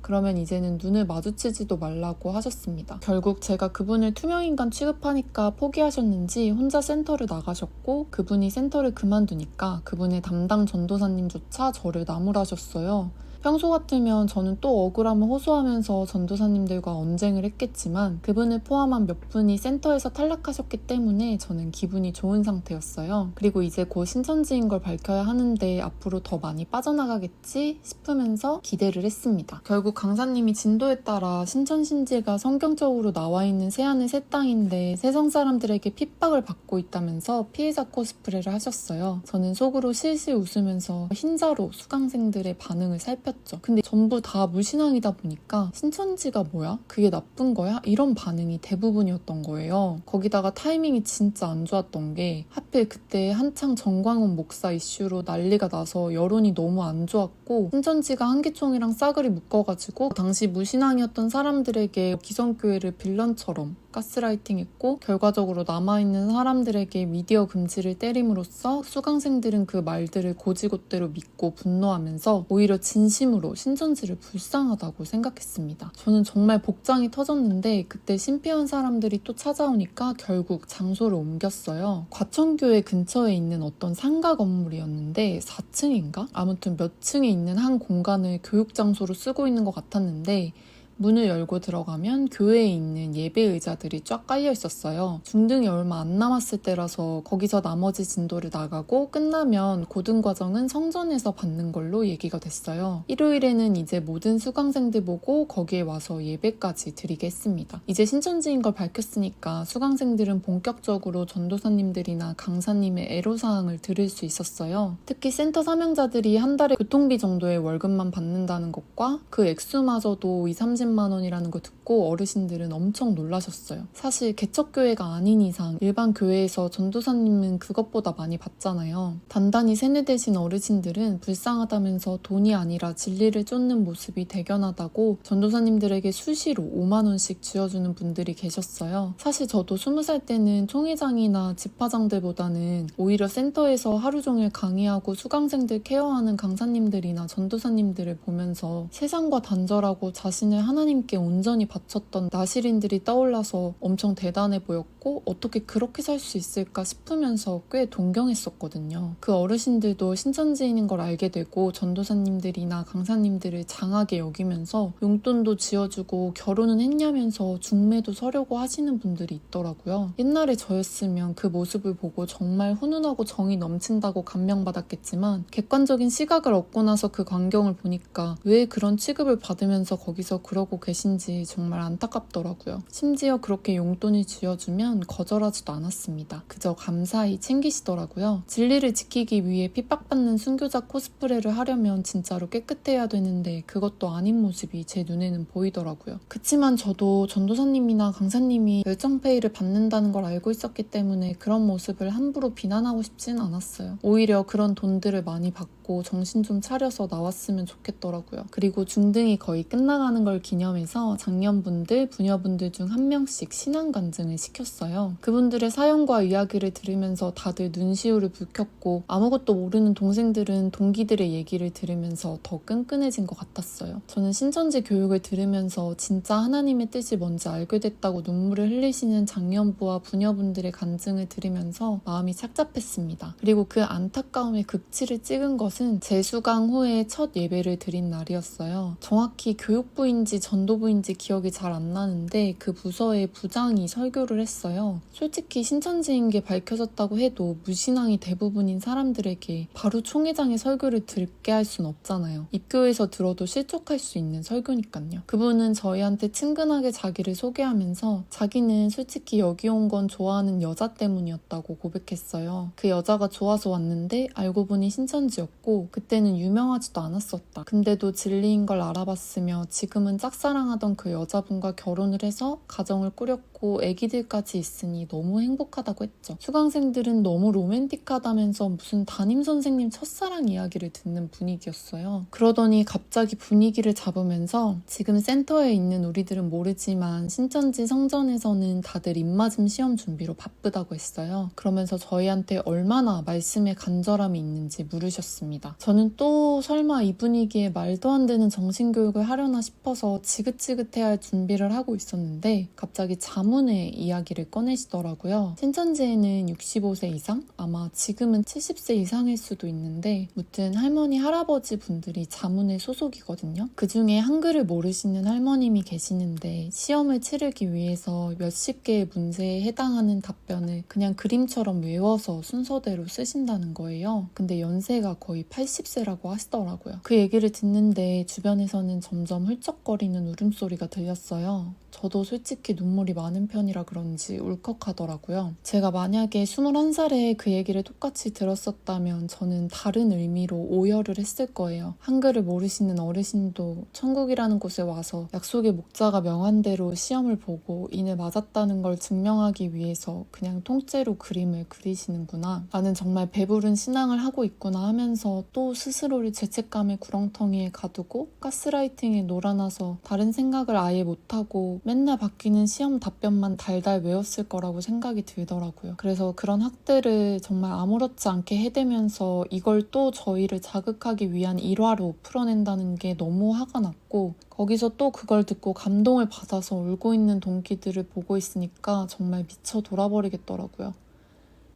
S1: 그러면 이제는 눈을 마주치지도 말라고 하셨습니다. 결국 제가 그분을 투명인간 취급하니까 포기하셨는지 혼자 센터를 나가셨고 그분이 센터를 그만두니까 그분의 담당 전도사님조차 저를 나무라셨어요. 평소 같으면 저는 또 억울함을 호소하면서 전도사님들과 언쟁을 했겠지만 그분을 포함한 몇 분이 센터에서 탈락하셨기 때문에 저는 기분이 좋은 상태였어요. 그리고 이제 곧 신천지인 걸 밝혀야 하는데 앞으로 더 많이 빠져나가겠지 싶으면서 기대를 했습니다. 결국 강사님이 진도에 따라 신천신지가 성경적으로 나와 있는 새하늘 새 땅인데 세상 사람들에게 핍박을 받고 있다면서 피해자 코스프레를 하셨어요. 저는 속으로 실실 웃으면서 흰자로 수강생들의 반응을 살폈죠. 근데 전부 다 무신앙이다 보니까 신천지가 뭐야? 그게 나쁜 거야? 이런 반응이 대부분이었던 거예요. 거기다가 타이밍이 진짜 안 좋았던 게 하필 그때 한창 정광훈 목사 이슈로 난리가 나서 여론이 너무 안 좋았고 신천지가 한기총이랑 싸그리 묶어가지고 당시 무신앙이었던 사람들에게 기성교회를 빌런처럼 가스라이팅했고 결과적으로 남아있는 사람들에게 미디어 금지를 때림으로써 수강생들은 그 말들을 고지곳대로 믿고 분노하면서 오히려 진심으로 신천지를 불쌍하다고 생각했습니다. 저는 정말 복장이 터졌는데 그때 신비한 사람들이 또 찾아오니까 결국 장소를 옮겼어요. 과천교회 근처에 있는 어떤 상가 건물이었는데 4층인가? 아무튼 몇 층에 있는 한 공간을 교육장소로 쓰고 있는 것 같았는데 문을 열고 들어가면 교회에 있는 예배 의자들이 쫙 깔려 있었어요. 중등이 얼마 안 남았을 때라서 거기서 나머지 진도를 나가고 끝나면 고등과정은 성전에서 받는 걸로 얘기가 됐어요. 일요일에는 이제 모든 수강생들 보고 거기에 와서 예배까지 드리게 했습니다. 이제 신천지인 걸 밝혔으니까 수강생들은 본격적으로 전도사님들이나 강사님의 애로사항을 들을 수 있었어요. 특히 센터 사명자들이 한 달에 교통비 정도의 월급만 받는다는 것과 그 액수마저도 30만 원이라는 거 듣고 어르신들은 엄청 놀라셨어요. 사실 개척교회가 아닌 이상 일반 교회에서 전도사님은 그것보다 많이 받잖아요. 단단히 세뇌되신 어르신들은 불쌍하다면서 돈이 아니라 진리를 쫓는 모습이 대견하다고 전도사님들에게 수시로 5만 원씩 쥐어주는 분들이 계셨어요. 사실 저도 20살 때는 총회장이나 집화장들보다는 오히려 센터에서 하루 종일 강의하고 수강생들 케어하는 강사님들이나 전도사님들을 보면서 세상과 단절하고 자신을 하나 하나님께 온전히 바쳤던 나시린들이 떠올라서 엄청 대단해 보였고 어떻게 그렇게 살 수 있을까 싶으면서 꽤 동경했었거든요. 그 어르신들도 신천지인인 걸 알게 되고 전도사님들이나 강사님들을 장하게 여기면서 용돈도 지어주고 결혼은 했냐면서 중매도 서려고 하시는 분들이 있더라고요. 옛날에 저였으면 그 모습을 보고 정말 훈훈하고 정이 넘친다고 감명받았겠지만 객관적인 시각을 얻고 나서 그 광경을 보니까 왜 그런 취급을 받으면서 거기서 그러고 계신지 정말 안타깝더라고요. 심지어 그렇게 용돈을 쥐어주면 거절하지도 않았습니다. 그저 감사히 챙기시더라고요. 진리를 지키기 위해 핍박받는 순교자 코스프레를 하려면 진짜로 깨끗해야 되는데 그것도 아닌 모습이 제 눈에는 보이더라고요. 그치만 저도 전도사님이나 강사님이 열정페이를 받는다는 걸 알고 있었기 때문에 그런 모습을 함부로 비난하고 싶진 않았어요. 오히려 그런 돈들을 많이 받고 정신 좀 차려서 나왔으면 좋겠더라고요. 그리고 중등이 거의 끝나가는 걸 기념해서 장년분들, 부녀분들 중 한 명씩 신앙 간증을 시켰어요. 그분들의 사연과 이야기를 들으면서 다들 눈시울을 붉혔고 아무것도 모르는 동생들은 동기들의 얘기를 들으면서 더 끈끈해진 것 같았어요. 저는 신천지 교육을 들으면서 진짜 하나님의 뜻이 뭔지 알게 됐다고 눈물을 흘리시는 장년부와 부녀분들의 간증을 들으면서 마음이 착잡했습니다. 그리고 그 안타까움의 극치를 찍은 것은 재수강 후에 첫 예배를 드린 날이었어요. 정확히 교육부인지 전도부인지 기억이 잘 안 나는데 그 부서의 부장이 설교를 했어요. 솔직히 신천지인 게 밝혀졌다고 해도 무신앙이 대부분인 사람들에게 바로 총회장의 설교를 듣게 할 순 없잖아요. 입교에서 들어도 실족할 수 있는 설교니까요. 그분은 저희한테 친근하게 자기를 소개하면서 자기는 솔직히 여기 온 건 좋아하는 여자 때문이었다고 고백했어요. 그 여자가 좋아서 왔는데 알고 보니 신천지였고 그때는 유명하지도 않았었다. 근데도 진리인 걸 알아봤으며 지금은 짝사랑하던 그 여자분과 결혼을 해서 가정을 꾸렸고 애기들까지 있으니 너무 행복하다고 했죠. 수강생들은 너무 로맨틱하다면서 무슨 담임선생님 첫사랑 이야기를 듣는 분위기였어요. 그러더니 갑자기 분위기를 잡으면서 지금 센터에 있는 우리들은 모르지만 신천지 성전에서는 다들 입맞음 시험 준비로 바쁘다고 했어요. 그러면서 저희한테 얼마나 말씀에 간절함이 있는지 물으셨습니다. 저는 또 설마 이 분위기에 말도 안 되는 정신교육을 하려나 싶어서 지긋지긋해할 준비를 하고 있었는데 갑자기 자문의 이야기를 꺼내시더라고요. 신천지에는 65세 이상? 아마 지금은 70세 이상일 수도 있는데 무튼 할머니, 할아버지 분들이 자문의 소속이거든요. 그중에 한글을 모르시는 할머님이 계시는데 시험을 치르기 위해서 몇십 개의 문제에 해당하는 답변을 그냥 그림처럼 외워서 순서대로 쓰신다는 거예요. 근데 연세가 거의 80세라고 하시더라고요. 그 얘기를 듣는데 주변에서는 점점 훌쩍거리는 울음소리가 들렸어요. 저도 솔직히 눈물이 많은 편이라 그런지 울컥하더라고요. 제가 만약에 21살에 그 얘기를 똑같이 들었었다면 저는 다른 의미로 오열을 했을 거예요. 한글을 모르시는 어르신도 천국이라는 곳에 와서 약속의 목자가 명한 대로 시험을 보고 이내 맞았다는 걸 증명하기 위해서 그냥 통째로 그림을 그리시는구나. 나는 정말 배부른 신앙을 하고 있구나 하면서 또 스스로를 죄책감의 구렁텅이에 가두고 가스라이팅에 놀아나서 다른 생각을 아예 못하고 맨날 바뀌는 시험 답변만 달달 외웠을 거라고 생각이 들더라고요. 그래서 그런 학대를 정말 아무렇지 않게 해대면서 이걸 또 저희를 자극하기 위한 일화로 풀어낸다는 게 너무 화가 났고 거기서 또 그걸 듣고 감동을 받아서 울고 있는 동기들을 보고 있으니까 정말 미쳐 돌아버리겠더라고요.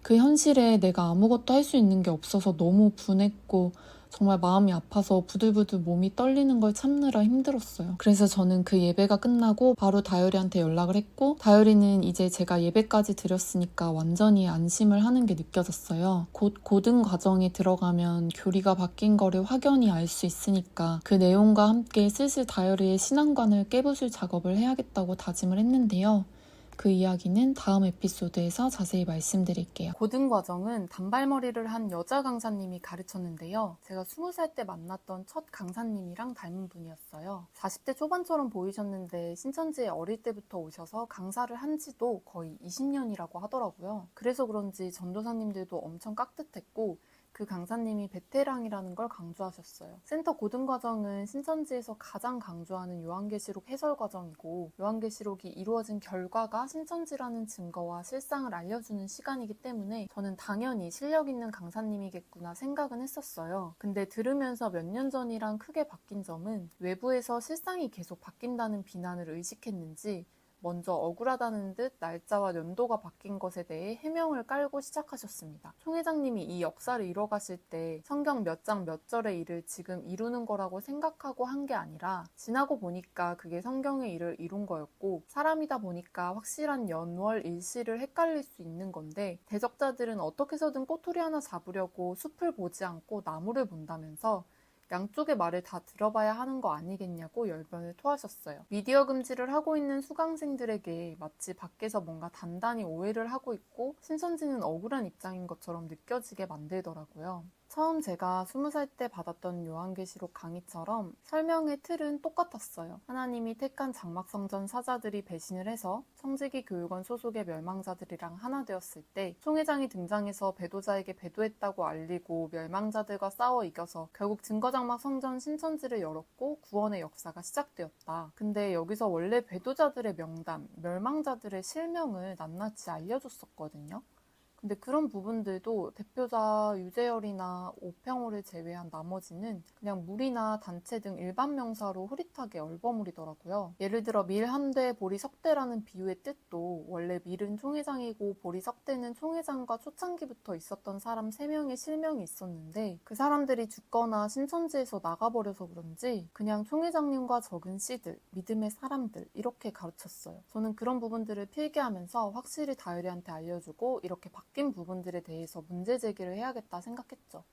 S1: 그 현실에 내가 아무것도 할 수 있는 게 없어서 너무 분했고 정말 마음이 아파서 부들부들 몸이 떨리는 걸 참느라 힘들었어요. 그래서 저는 그 예배가 끝나고 바로 다효리한테 연락을 했고 다효리는 이제 제가 예배까지 드렸으니까 완전히 안심을 하는 게 느껴졌어요. 곧 고등 과정에 들어가면 교리가 바뀐 거를 확연히 알 수 있으니까 그 내용과 함께 슬슬 다효리의 신앙관을 깨부술 작업을 해야겠다고 다짐을 했는데요. 그 이야기는 다음 에피소드에서 자세히 말씀드릴게요. 고등과정은 단발머리를 한 여자 강사님이 가르쳤는데요. 제가 20살 때 만났던 첫 강사님이랑 닮은 분이었어요. 40대 초반처럼 보이셨는데 신천지에 어릴 때부터 오셔서 강사를 한 지도 거의 20년이라고 하더라고요. 그래서 그런지 전도사님들도 엄청 깍듯했고 그 강사님이 베테랑이라는 걸 강조하셨어요. 센터 고등과정은 신천지에서 가장 강조하는 요한계시록 해설 과정이고 요한계시록이 이루어진 결과가 신천지라는 증거와 실상을 알려주는 시간이기 때문에 저는 당연히 실력 있는 강사님이겠구나 생각은 했었어요. 근데 들으면서 몇 년 전이랑 크게 바뀐 점은 외부에서 실상이 계속 바뀐다는 비난을 의식했는지 먼저 억울하다는 듯 날짜와 연도가 바뀐 것에 대해 해명을 깔고 시작하셨습니다. 총 회장님이 이 역사를 이뤄가실 때 성경 몇 장 몇 절의 일을 지금 이루는 거라고 생각하고 한 게 아니라 지나고 보니까 그게 성경의 일을 이룬 거였고 사람이다 보니까 확실한 연월 일시를 헷갈릴 수 있는 건데 대적자들은 어떻게 해서든 꼬투리 하나 잡으려고 숲을 보지 않고 나무를 본다면서 양쪽의 말을 다 들어봐야 하는 거 아니겠냐고 열변을 토하셨어요. 미디어 금지를 하고 있는 수강생들에게 마치 밖에서 뭔가 단단히 오해를 하고 있고 신천지는 억울한 입장인 것처럼 느껴지게 만들더라고요. 처음 제가 20살 때 받았던 요한계시록 강의처럼 설명의 틀은 똑같았어요. 하나님이 택한 장막성전 사자들이 배신을 해서 청지기 교육원 소속의 멸망자들이랑 하나 되었을 때 총회장이 등장해서 배도자에게 배도했다고 알리고 멸망자들과 싸워 이겨서 결국 증거장막 성전 신천지를 열었고 구원의 역사가 시작되었다. 근데 여기서 원래 배도자들의 명단, 멸망자들의 실명을 낱낱이 알려줬었거든요. 근데 그런 부분들도 대표자 유재열이나 오평호를 제외한 나머지는 그냥 물이나 단체 등 일반 명사로 흐릿하게 얼버무리더라고요. 예를 들어 밀 한 대 보리 석대라는 비유의 뜻도 원래 밀은 총회장이고 보리 석대는 총회장과 초창기부터 있었던 사람 3명의 실명이 있었는데 그 사람들이 죽거나 신천지에서 나가버려서 그런지 그냥 총회장님과 적은 씨들, 믿음의 사람들 이렇게 가르쳤어요. 저는 그런 부분들을 필기하면서 확실히 다율이한테 알려주고 이렇게 바뀐 부분들에 대해서 문제 제기를 해야겠다 생각했죠.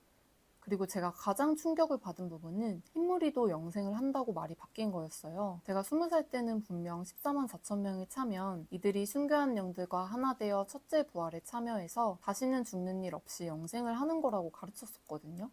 S1: 그리고 제가 가장 충격을 받은 부분은 흰무리도 영생을 한다고 말이 바뀐 거였어요. 제가 20살 때는 분명 14만 4천 명이 차면 이들이 순교한 영들과 하나 되어 첫째 부활에 참여해서 다시는 죽는 일 없이 영생을 하는 거라고 가르쳤었거든요.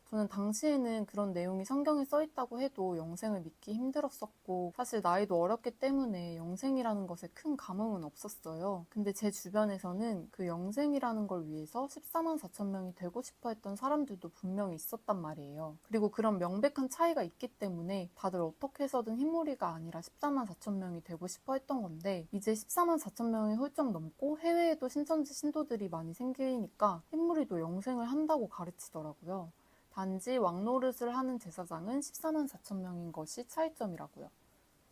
S1: 저는 당시에는 그런 내용이 성경에 써있다고 해도 영생을 믿기 힘들었었고 사실 나이도 어렸기 때문에 영생이라는 것에 큰 감흥은 없었어요. 근데 제 주변에서는 그 영생이라는 걸 위해서 14만 4천 명이 되고 싶어 했던 사람들도 분명히 있었단 말이에요. 그리고 그런 명백한 차이가 있기 때문에 다들 어떻게 해서든 흰무리가 아니라 14만 4천 명이 되고 싶어 했던 건데 이제 14만 4천 명이 훌쩍 넘고 해외에도 신천지 신도들이 많이 생기니까 흰무리도 영생을 한다고 가르치더라고요. 단지 왕노릇을 하는 제사장은 14만 4천 명인 것이 차이점이라고요.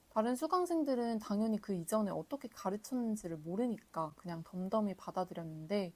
S1: 다른 수강생들은 당연히 그 이전에 어떻게 가르쳤는지를 모르니까 그냥 덤덤히 받아들였는데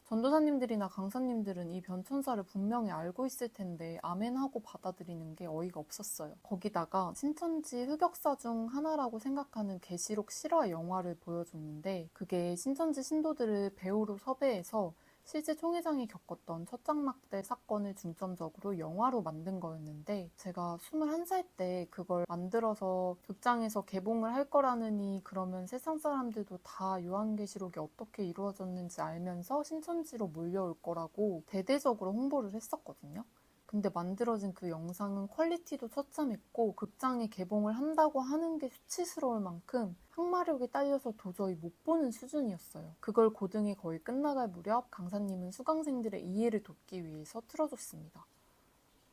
S1: 전도사님들이나 강사님들은 이 변천사를 분명히 알고 있을 텐데 아멘하고 받아들이는 게 어이가 없었어요. 거기다가 신천지 흑역사 중 하나라고 생각하는 계시록 실화 영화를 보여줬는데 그게 신천지 신도들을 배우로 섭외해서 실제 총회장이 겪었던 첫장막대 사건을 중점적으로 영화로 만든 거였는데 제가 21살 때 그걸 만들어서 극장에서 개봉을 할 거라느니 그러면 세상 사람들도 다 요한계시록이 어떻게 이루어졌는지 알면서 신천지로 몰려올 거라고 대대적으로 홍보를 했었거든요. 근데 만들어진 그 영상은 퀄리티도 처참했고 극장에 개봉을 한다고 하는 게 수치스러울 만큼 항마력이 딸려서 도저히 못 보는 수준이었어요. 그걸 고등이 거의 끝나갈 무렵 강사님은 수강생들의 이해를 돕기 위해서 틀어줬습니다.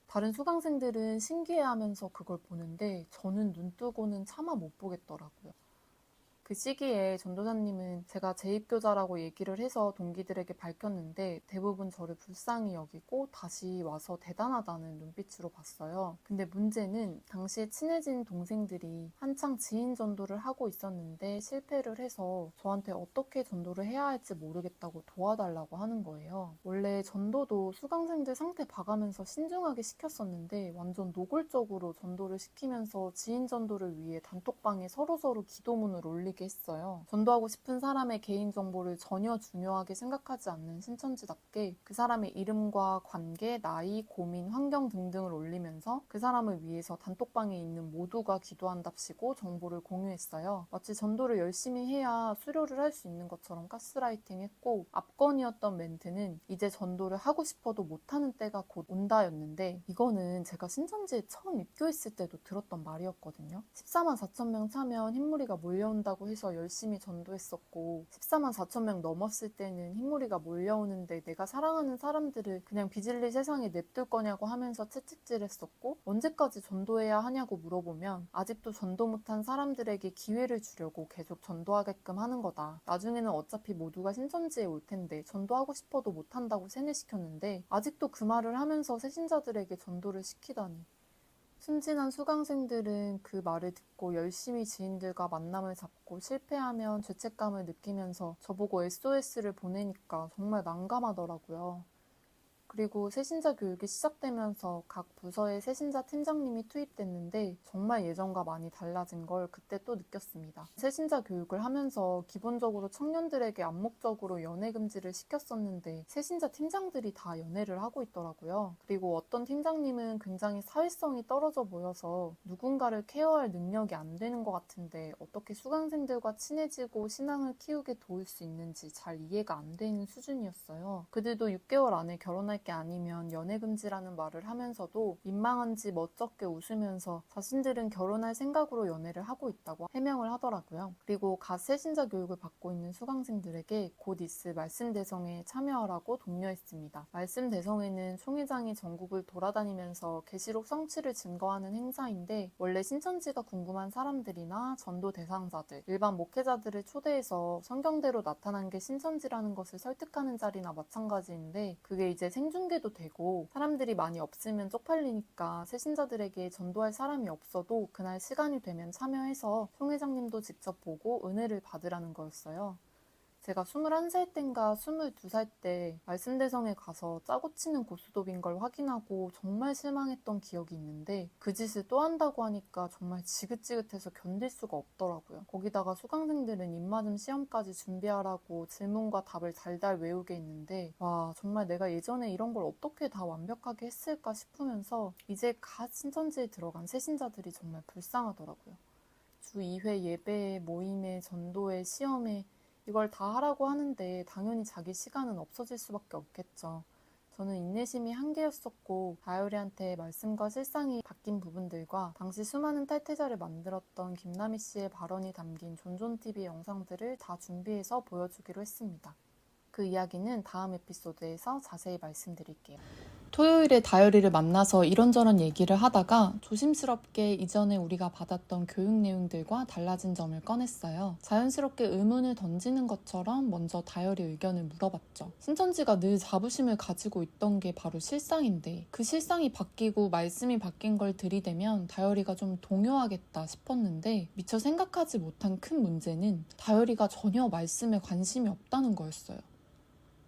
S1: 다른 수강생들은 신기해하면서 그걸 보는데 저는 눈 뜨고는 차마 못 보겠더라고요. 그 시기에 전도사님은 제가 재입교자라고 얘기를 해서 동기들에게 밝혔는데 대부분 저를 불쌍히 여기고 다시 와서 대단하다는 눈빛으로 봤어요. 근데 문제는 당시에 친해진 동생들이 한창 지인 전도를 하고 있었는데 실패를 해서 저한테 어떻게 전도를 해야 할지 모르겠다고 도와달라고 하는 거예요. 원래 전도도 수강생들 상태 봐가면서 신중하게 시켰었는데 완전 노골적으로 전도를 시키면서 지인 전도를 위해 단톡방에 서로서로 기도문을 올리게 했어요. 전도하고 싶은 사람의 개인정보를 전혀 중요하게 생각하지 않는 신천지답게 그 사람의 이름과 관계, 나이, 고민, 환경 등등을 올리면서 그 사람을 위해서 단톡방에 있는 모두가 기도한답시고 정보를 공유했어요. 마치 전도를 열심히 해야 수료를 할 수 있는 것처럼 가스라이팅 했고 압권이었던 멘트는 이제 전도를 하고 싶어도 못하는 때가 곧 온다였는데 이거는 제가 신천지에 처음 입교했을 때도 들었던 말이었거든요. 14만 4천 명 차면 흰무리가 몰려온다고 해서 열심히 전도했었고 14만 4천 명 넘었을 때는 흰무리가 몰려오는데 내가 사랑하는 사람들을 그냥 비질리 세상에 냅둘 거냐고 하면서 채찍질했었고 언제까지 전도해야 하냐고 물어보면 아직도 전도 못한 사람들에게 기회를 주려고 계속 전도하게끔 하는 거다. 나중에는 어차피 모두가 신천지에 올 텐데 전도하고 싶어도 못한다고 세뇌시켰는데 아직도 그 말을 하면서 새신자들에게 전도를 시키다니. 순진한 수강생들은 그 말을 듣고 열심히 지인들과 만남을 잡고 실패하면 죄책감을 느끼면서 저보고 SOS를 보내니까 정말 난감하더라고요. 그리고 새신자 교육이 시작되면서 각 부서에 새신자 팀장님이 투입됐는데 정말 예전과 많이 달라진 걸 그때 또 느꼈습니다. 새신자 교육을 하면서 기본적으로 청년들에게 암묵적으로 연애 금지를 시켰었는데 새신자 팀장들이 다 연애를 하고 있더라고요. 그리고 어떤 팀장님은 굉장히 사회성이 떨어져 보여서 누군가를 케어할 능력이 안 되는 것 같은데 어떻게 수강생들과 친해지고 신앙을 키우게 도울 수 있는지 잘 이해가 안 되는 수준이었어요. 그들도 6개월 안에 결혼할 게 아니면 연애금지라는 말을 하면서도 민망한지 멋쩍게 웃으면서 자신들은 결혼할 생각으로 연애를 하고 있다고 해명을 하더라고요. 그리고 갓 새신자 교육을 받고 있는 수강생들에게 곧 있을 말씀 대성에 참여하라고 독려했습니다. 말씀 대성회는 총회장이 전국을 돌아다니면서 계시록 성취를 증거하는 행사인데 원래 신천지가 궁금한 사람들이나 전도 대상자들, 일반 목회자들을 초대해서 성경대로 나타난 게 신천지라는 것을 설득하는 자리나 마찬가지인데 그게 이제 생중계도 되고 사람들이 많이 없으면 쪽팔리니까 새신자들에게 전도할 사람이 없어도 그날 시간이 되면 참여해서 총회장님도 직접 보고 은혜를 받으라는 거였어요. 제가 21살 땐가 22살 때 말씀대성에 가서 짜고 치는 고스톱인 걸 확인하고 정말 실망했던 기억이 있는데 그 짓을 또 한다고 하니까 정말 지긋지긋해서 견딜 수가 없더라고요. 거기다가 수강생들은 입맞음 시험까지 준비하라고 질문과 답을 달달 외우게 했는데 와 정말 내가 예전에 이런 걸 어떻게 다 완벽하게 했을까 싶으면서 이제 갓 신천지에 들어간 새신자들이 정말 불쌍하더라고요. 주 2회 예배에 모임에 전도에 시험에 이걸 다 하라고 하는데 당연히 자기 시간은 없어질 수밖에 없겠죠. 저는 인내심이 한계였었고 다효리한테 말씀과 실상이 바뀐 부분들과 당시 수많은 탈퇴자를 만들었던 김남희 씨의 발언이 담긴 존존TV 영상들을 다 준비해서 보여주기로 했습니다. 그 이야기는 다음 에피소드에서 자세히 말씀드릴게요. 토요일에 다효리를 만나서 이런저런 얘기를 하다가 조심스럽게 이전에 우리가 받았던 교육 내용들과 달라진 점을 꺼냈어요. 자연스럽게 의문을 던지는 것처럼 먼저 다효리 의견을 물어봤죠. 신천지가 늘 자부심을 가지고 있던 게 바로 실상인데 그 실상이 바뀌고 말씀이 바뀐 걸 들이대면 다효리가 좀 동요하겠다 싶었는데 미처 생각하지 못한 큰 문제는 다효리가 전혀 말씀에 관심이 없다는 거였어요.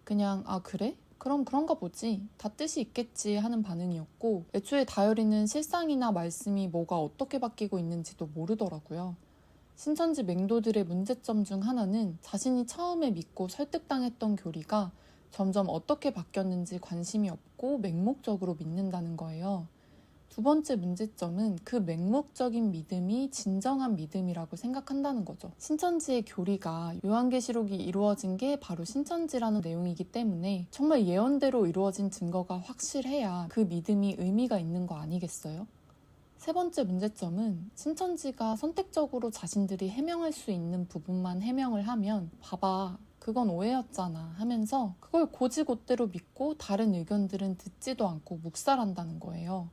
S1: 그냥 아 그래? 그럼 그런가 보지. 다 뜻이 있겠지 하는 반응이었고 애초에 다효리는 실상이나 말씀이 뭐가 어떻게 바뀌고 있는지도 모르더라고요. 신천지 맹도들의 문제점 중 하나는 자신이 처음에 믿고 설득당했던 교리가 점점 어떻게 바뀌었는지 관심이 없고 맹목적으로 믿는다는 거예요. 두 번째 문제점은 그 맹목적인 믿음이 진정한 믿음이라고 생각한다는 거죠. 신천지의 교리가 요한계시록이 이루어진 게 바로 신천지라는 내용이기 때문에 정말 예언대로 이루어진 증거가 확실해야 그 믿음이 의미가 있는 거 아니겠어요? 세 번째 문제점은 신천지가 선택적으로 자신들이 해명할 수 있는 부분만 해명을 하면 봐봐 그건 오해였잖아 하면서 그걸 곧이곧대로 믿고 다른 의견들은 듣지도 않고 묵살한다는 거예요.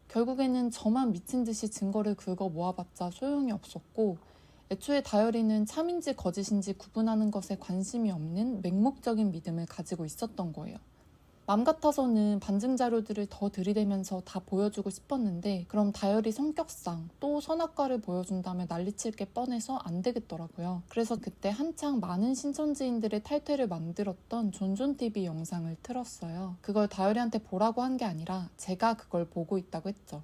S1: 결국에는 저만 미친 듯이 증거를 긁어 모아봤자 소용이 없었고 애초에 다효리는 참인지 거짓인지 구분하는 것에 관심이 없는 맹목적인 믿음을 가지고 있었던 거예요. 맘 같아서는 반증 자료들을 더 들이대면서 다 보여주고 싶었는데 그럼 다효리 성격상 또 선악과를 보여준다면 난리칠 게 뻔해서 안 되겠더라고요. 그래서 그때 한창 많은 신천지인들의 탈퇴를 만들었던 존존TV 영상을 틀었어요. 그걸 다효리한테 보라고 한 게 아니라 제가 그걸 보고 있다고 했죠.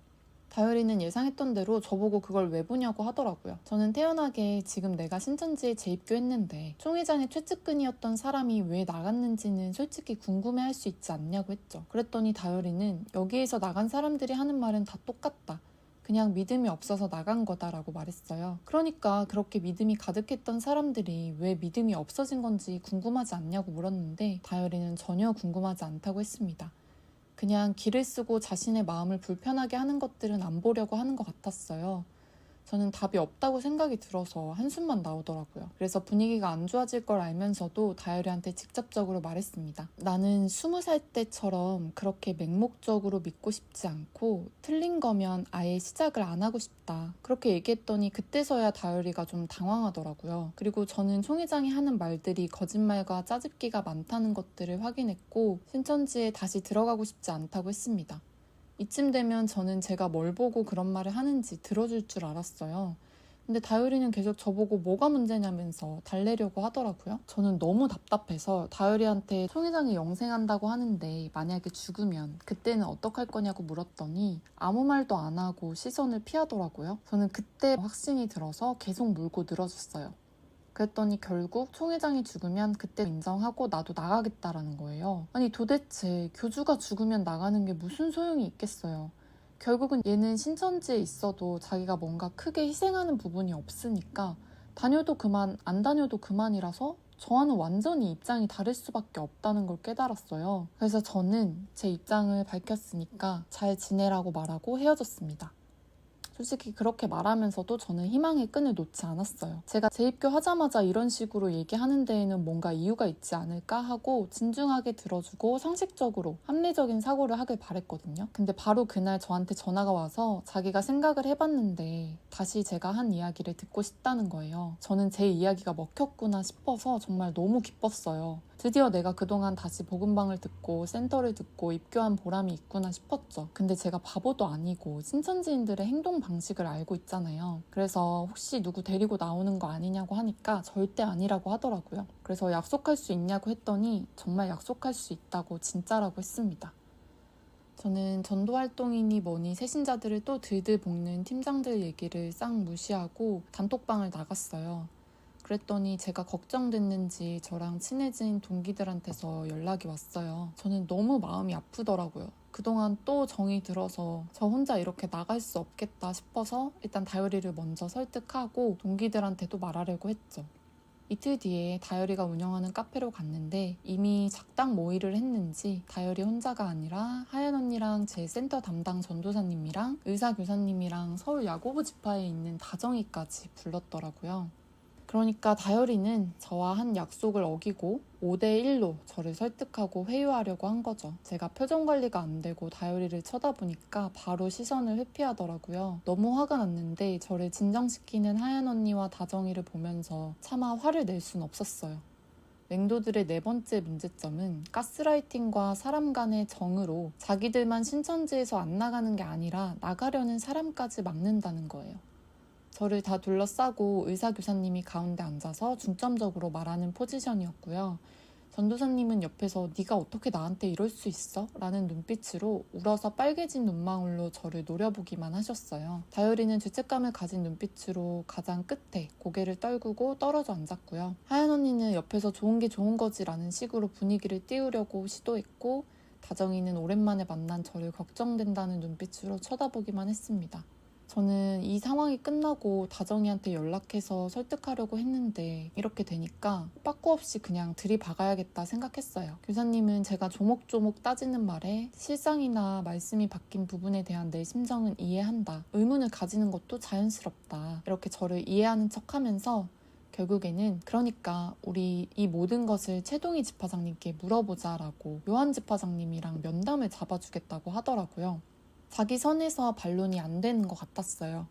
S1: 다효리는 예상했던 대로 저보고 그걸 왜 보냐고 하더라고요. 저는 태연하게 지금 내가 신천지에 재입교했는데 총회장의 최측근이었던 사람이 왜 나갔는지는 솔직히 궁금해할 수 있지 않냐고 했죠. 그랬더니 다효리는 여기에서 나간 사람들이 하는 말은 다 똑같다. 그냥 믿음이 없어서 나간 거다라고 말했어요. 그러니까 그렇게 믿음이 가득했던 사람들이 왜 믿음이 없어진 건지 궁금하지 않냐고 물었는데 다효리는 전혀 궁금하지 않다고 했습니다. 그냥 길을 쓰고 자신의 마음을 불편하게 하는 것들은 안 보려고 하는 것 같았어요. 저는 답이 없다고 생각이 들어서 한숨만 나오더라고요. 그래서 분위기가 안 좋아질 걸 알면서도 다효리한테 직접적으로 말했습니다. 나는 20살 때처럼 그렇게 맹목적으로 믿고 싶지 않고 틀린 거면 아예 시작을 안 하고 싶다. 그렇게 얘기했더니 그때서야 다효리가 좀 당황하더라고요. 그리고 저는 총 회장이 하는 말들이 거짓말과 짜집기가 많다는 것들을 확인했고 신천지에 다시 들어가고 싶지 않다고 했습니다. 이쯤 되면 저는 제가 뭘 보고 그런 말을 하는지 들어줄 줄 알았어요. 근데 다효리는 계속 저보고 뭐가 문제냐면서 달래려고 하더라고요. 저는 너무 답답해서 다효리한테 총 회장이 영생한다고 하는데 만약에 죽으면 그때는 어떡할 거냐고 물었더니 아무 말도 안 하고 시선을 피하더라고요. 저는 그때 확신이 들어서 계속 물고 늘어졌어요. 그랬더니 결국 총 회장이 죽으면 그때 인정하고 나도 나가겠다라는 거예요. 아니 도대체 교주가 죽으면 나가는 게 무슨 소용이 있겠어요. 결국은 얘는 신천지에 있어도 자기가 뭔가 크게 희생하는 부분이 없으니까 다녀도 그만 안 다녀도 그만이라서 저와는 완전히 입장이 다를 수밖에 없다는 걸 깨달았어요. 그래서 저는 제 입장을 밝혔으니까 잘 지내라고 말하고 헤어졌습니다. 솔직히 그렇게 말하면서도 저는 희망의 끈을 놓지 않았어요. 제가 재입교 하자마자 이런 식으로 얘기하는 데에는 뭔가 이유가 있지 않을까 하고 진중하게 들어주고 상식적으로 합리적인 사고를 하길 바랬거든요. 근데 바로 그날 저한테 전화가 와서 자기가 생각을 해봤는데 다시 제가 한 이야기를 듣고 싶다는 거예요. 저는 제 이야기가 먹혔구나 싶어서 정말 너무 기뻤어요. 드디어 내가 그동안 다시 복음방을 듣고 센터를 듣고 입교한 보람이 있구나 싶었죠. 근데 제가 바보도 아니고 신천지인들의 행동 방식을 알고 있잖아요. 그래서 혹시 누구 데리고 나오는 거 아니냐고 하니까 절대 아니라고 하더라고요. 그래서 약속할 수 있냐고 했더니 정말 약속할 수 있다고 진짜라고 했습니다. 저는 전도활동이니 뭐니 새신자들을 또 들들 볶는 팀장들 얘기를 싹 무시하고 단톡방을 나갔어요. 그랬더니 제가 걱정됐는지 저랑 친해진 동기들한테서 연락이 왔어요. 저는 너무 마음이 아프더라고요. 그동안 또 정이 들어서 저 혼자 이렇게 나갈 수 없겠다 싶어서 일단 다효리를 먼저 설득하고 동기들한테도 말하려고 했죠. 이틀 뒤에 다효리가 운영하는 카페로 갔는데 이미 작당 모의를 했는지 다효리 혼자가 아니라 하연 언니랑 제 센터 담당 전도사님이랑 의사교사님이랑 서울 야고보 지파에 있는 다정이까지 불렀더라고요. 그러니까 다효리는 저와 한 약속을 어기고 5대1로 저를 설득하고 회유하려고 한 거죠. 제가 표정 관리가 안 되고 다효리를 쳐다보니까 바로 시선을 회피하더라고요. 너무 화가 났는데 저를 진정시키는 하연 언니와 다정이를 보면서 차마 화를 낼 순 없었어요. 맹도들의 네 번째 문제점은 가스라이팅과 사람 간의 정으로 자기들만 신천지에서 안 나가는 게 아니라 나가려는 사람까지 막는다는 거예요. 저를 다 둘러싸고 의사교사님이 가운데 앉아서 중점적으로 말하는 포지션이었고요. 전도사님은 옆에서 네가 어떻게 나한테 이럴 수 있어? 라는 눈빛으로 울어서 빨개진 눈망울로 저를 노려보기만 하셨어요. 다효리는 죄책감을 가진 눈빛으로 가장 끝에 고개를 떨구고 떨어져 앉았고요. 하연 언니는 옆에서 좋은 게 좋은 거지 라는 식으로 분위기를 띄우려고 시도했고 다정이는 오랜만에 만난 저를 걱정된다는 눈빛으로 쳐다보기만 했습니다. 저는 이 상황이 끝나고 다정이한테 연락해서 설득하려고 했는데 이렇게 되니까 빠꾸 없이 그냥 들이박아야겠다 생각했어요. 교사님은 제가 조목조목 따지는 말에 실상이나 말씀이 바뀐 부분에 대한 내 심정은 이해한다. 의문을 가지는 것도 자연스럽다. 이렇게 저를 이해하는 척하면서 결국에는 그러니까 우리 이 모든 것을 최동희 집화장님께 물어보자라고 요한 집화장님이랑 면담을 잡아주겠다고 하더라고요. 자기 선에서 반론이 안 되는 것 같았어요.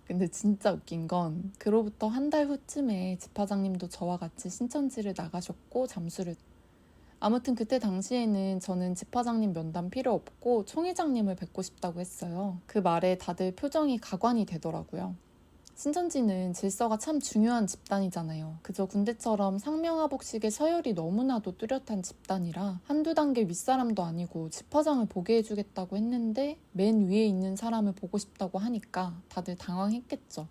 S1: 근데 진짜 웃긴 건 그로부터 한 달 후쯤에 집화장님도 저와 같이 신천지를 나가셨고 잠수를 아무튼 그때 당시에는 저는 집화장님 면담 필요 없고 총회장님을 뵙고 싶다고 했어요. 그 말에 다들 표정이 가관이 되더라고요. 신천지는 질서가 참 중요한 집단이잖아요. 그저 군대처럼 상명하복식의 서열이 너무나도 뚜렷한 집단이라 한두 단계 윗사람도 아니고 집화장을 보게 해주겠다고 했는데 맨 위에 있는 사람을 보고 싶다고 하니까 다들 당황했겠죠.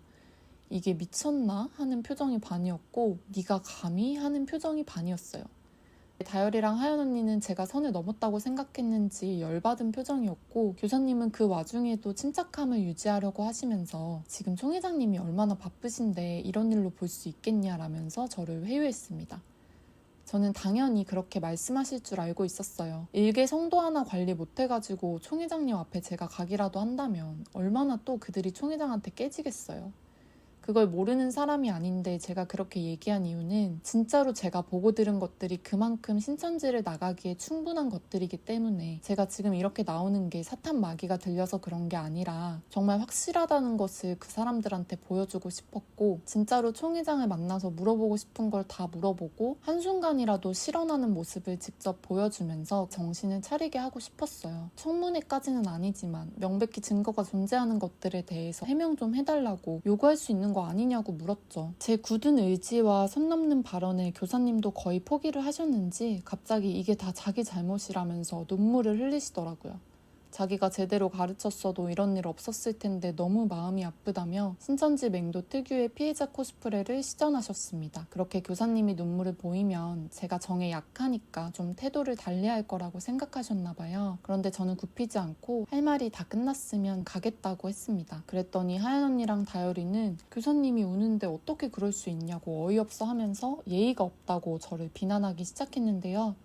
S1: 이게 미쳤나? 하는 표정이 반이었고 네가 감히? 하는 표정이 반이었어요. 다효리랑 하연 언니는 제가 선을 넘었다고 생각했는지 열받은 표정이었고 교사님은 그 와중에도 침착함을 유지하려고 하시면서 지금 총 회장님이 얼마나 바쁘신데 이런 일로 볼 수 있겠냐라면서 저를 회유했습니다. 저는 당연히 그렇게 말씀하실 줄 알고 있었어요. 일개 성도 하나 관리 못해가지고 총 회장님 앞에 제가 가기라도 한다면 얼마나 또 그들이 총 회장한테 깨지겠어요. 그걸 모르는 사람이 아닌데 제가 그렇게 얘기한 이유는 진짜로 제가 보고 들은 것들이 그만큼 신천지를 나가기에 충분한 것들이기 때문에 제가 지금 이렇게 나오는 게 사탄 마귀가 들려서 그런 게 아니라 정말 확실하다는 것을 그 사람들한테 보여주고 싶었고 진짜로 총회장을 만나서 물어보고 싶은 걸 다 물어보고 한순간이라도 실현하는 모습을 직접 보여주면서 정신을 차리게 하고 싶었어요. 청문회까지는 아니지만 명백히 증거가 존재하는 것들에 대해서 해명 좀 해달라고 요구할 수 있는 거 아니냐고 물었죠. 제 굳은 의지와 선 넘는 발언에 교사님도 거의 포기를 하셨는지 갑자기 이게 다 자기 잘못이라면서 눈물을 흘리시더라고요. 자기가 제대로 가르쳤어도 이런 일 없었을 텐데 너무 마음이 아프다며 신천지 맹도 특유의 피해자 코스프레를 시전하셨습니다. 그렇게 교사님이 눈물을 보이면 제가 정에 약하니까 좀 태도를 달리할 거라고 생각하셨나 봐요. 그런데 저는 굽히지 않고 할 말이 다 끝났으면 가겠다고 했습니다. 그랬더니 하연 언니랑 다열이는 교사님이 우는데 어떻게 그럴 수 있냐고 어이없어 하면서 예의가 없다고 저를 비난하기 시작했는데요.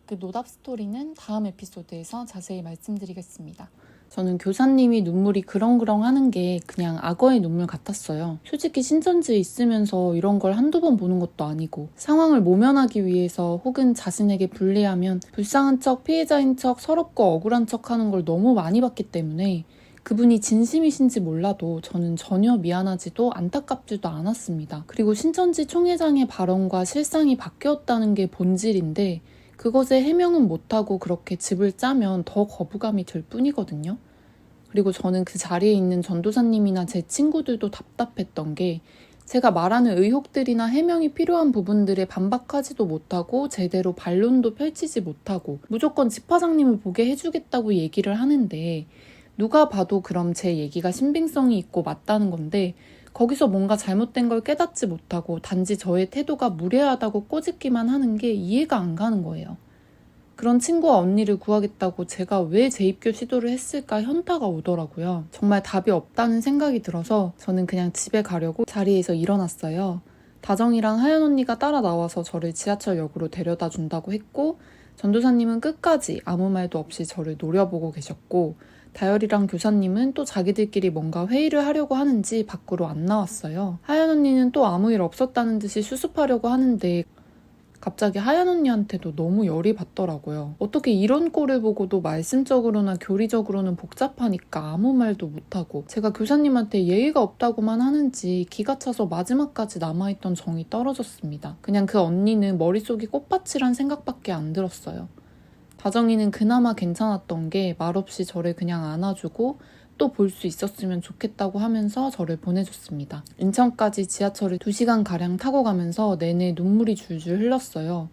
S1: 그 노답 스토리는 다음 에피소드에서 자세히 말씀드리겠습니다. 저는 교사님이 눈물이 그렁그렁 하는 게 그냥 악어의 눈물 같았어요. 솔직히 신천지에 있으면서 이런 걸 한두 번 보는 것도 아니고 상황을 모면하기 위해서 혹은 자신에게 불리하면 불쌍한 척, 피해자인 척, 서럽고 억울한 척 하는 걸 너무 많이 봤기 때문에 그분이 진심이신지 몰라도 저는 전혀 미안하지도 안타깝지도 않았습니다. 그리고 신천지 총회장의 발언과 실상이 바뀌었다는 게 본질인데 그것에 해명은 못하고 그렇게 집을 짜면 더 거부감이 들 뿐이거든요. 그리고 저는 그 자리에 있는 전도사님이나 제 친구들도 답답했던 게 제가 말하는 의혹들이나 해명이 필요한 부분들에 반박하지도 못하고 제대로 반론도 펼치지 못하고 무조건 집화장님을 보게 해주겠다고 얘기를 하는데 누가 봐도 그럼 제 얘기가 신빙성이 있고 맞다는 건데 거기서 뭔가 잘못된 걸 깨닫지 못하고 단지 저의 태도가 무례하다고 꼬집기만 하는 게 이해가 안 가는 거예요. 그런 친구와 언니를 구하겠다고 제가 왜 재입교 시도를 했을까 현타가 오더라고요. 정말 답이 없다는 생각이 들어서 저는 그냥 집에 가려고 자리에서 일어났어요. 다정이랑 하연 언니가 따라 나와서 저를 지하철역으로 데려다 준다고 했고 전도사님은 끝까지 아무 말도 없이 저를 노려보고 계셨고 다열이랑 교사님은 또 자기들끼리 뭔가 회의를 하려고 하는지 밖으로 안 나왔어요. 하연 언니는 또 아무 일 없었다는 듯이 수습하려고 하는데 갑자기 하연 언니한테도 너무 열이 받더라고요. 어떻게 이런 꼴을 보고도 말씀적으로나 교리적으로는 복잡하니까 아무 말도 못하고 제가 교사님한테 예의가 없다고만 하는지 기가 차서 마지막까지 남아있던 정이 떨어졌습니다. 그냥 그 언니는 머릿속이 꽃밭이란 생각밖에 안 들었어요. 다정이는 그나마 괜찮았던 게 말없이 저를 그냥 안아주고 또 볼 수 있었으면 좋겠다고 하면서 저를 보내줬습니다. 인천까지 지하철을 2시간가량 타고 가면서 내내 눈물이 줄줄 흘렀어요.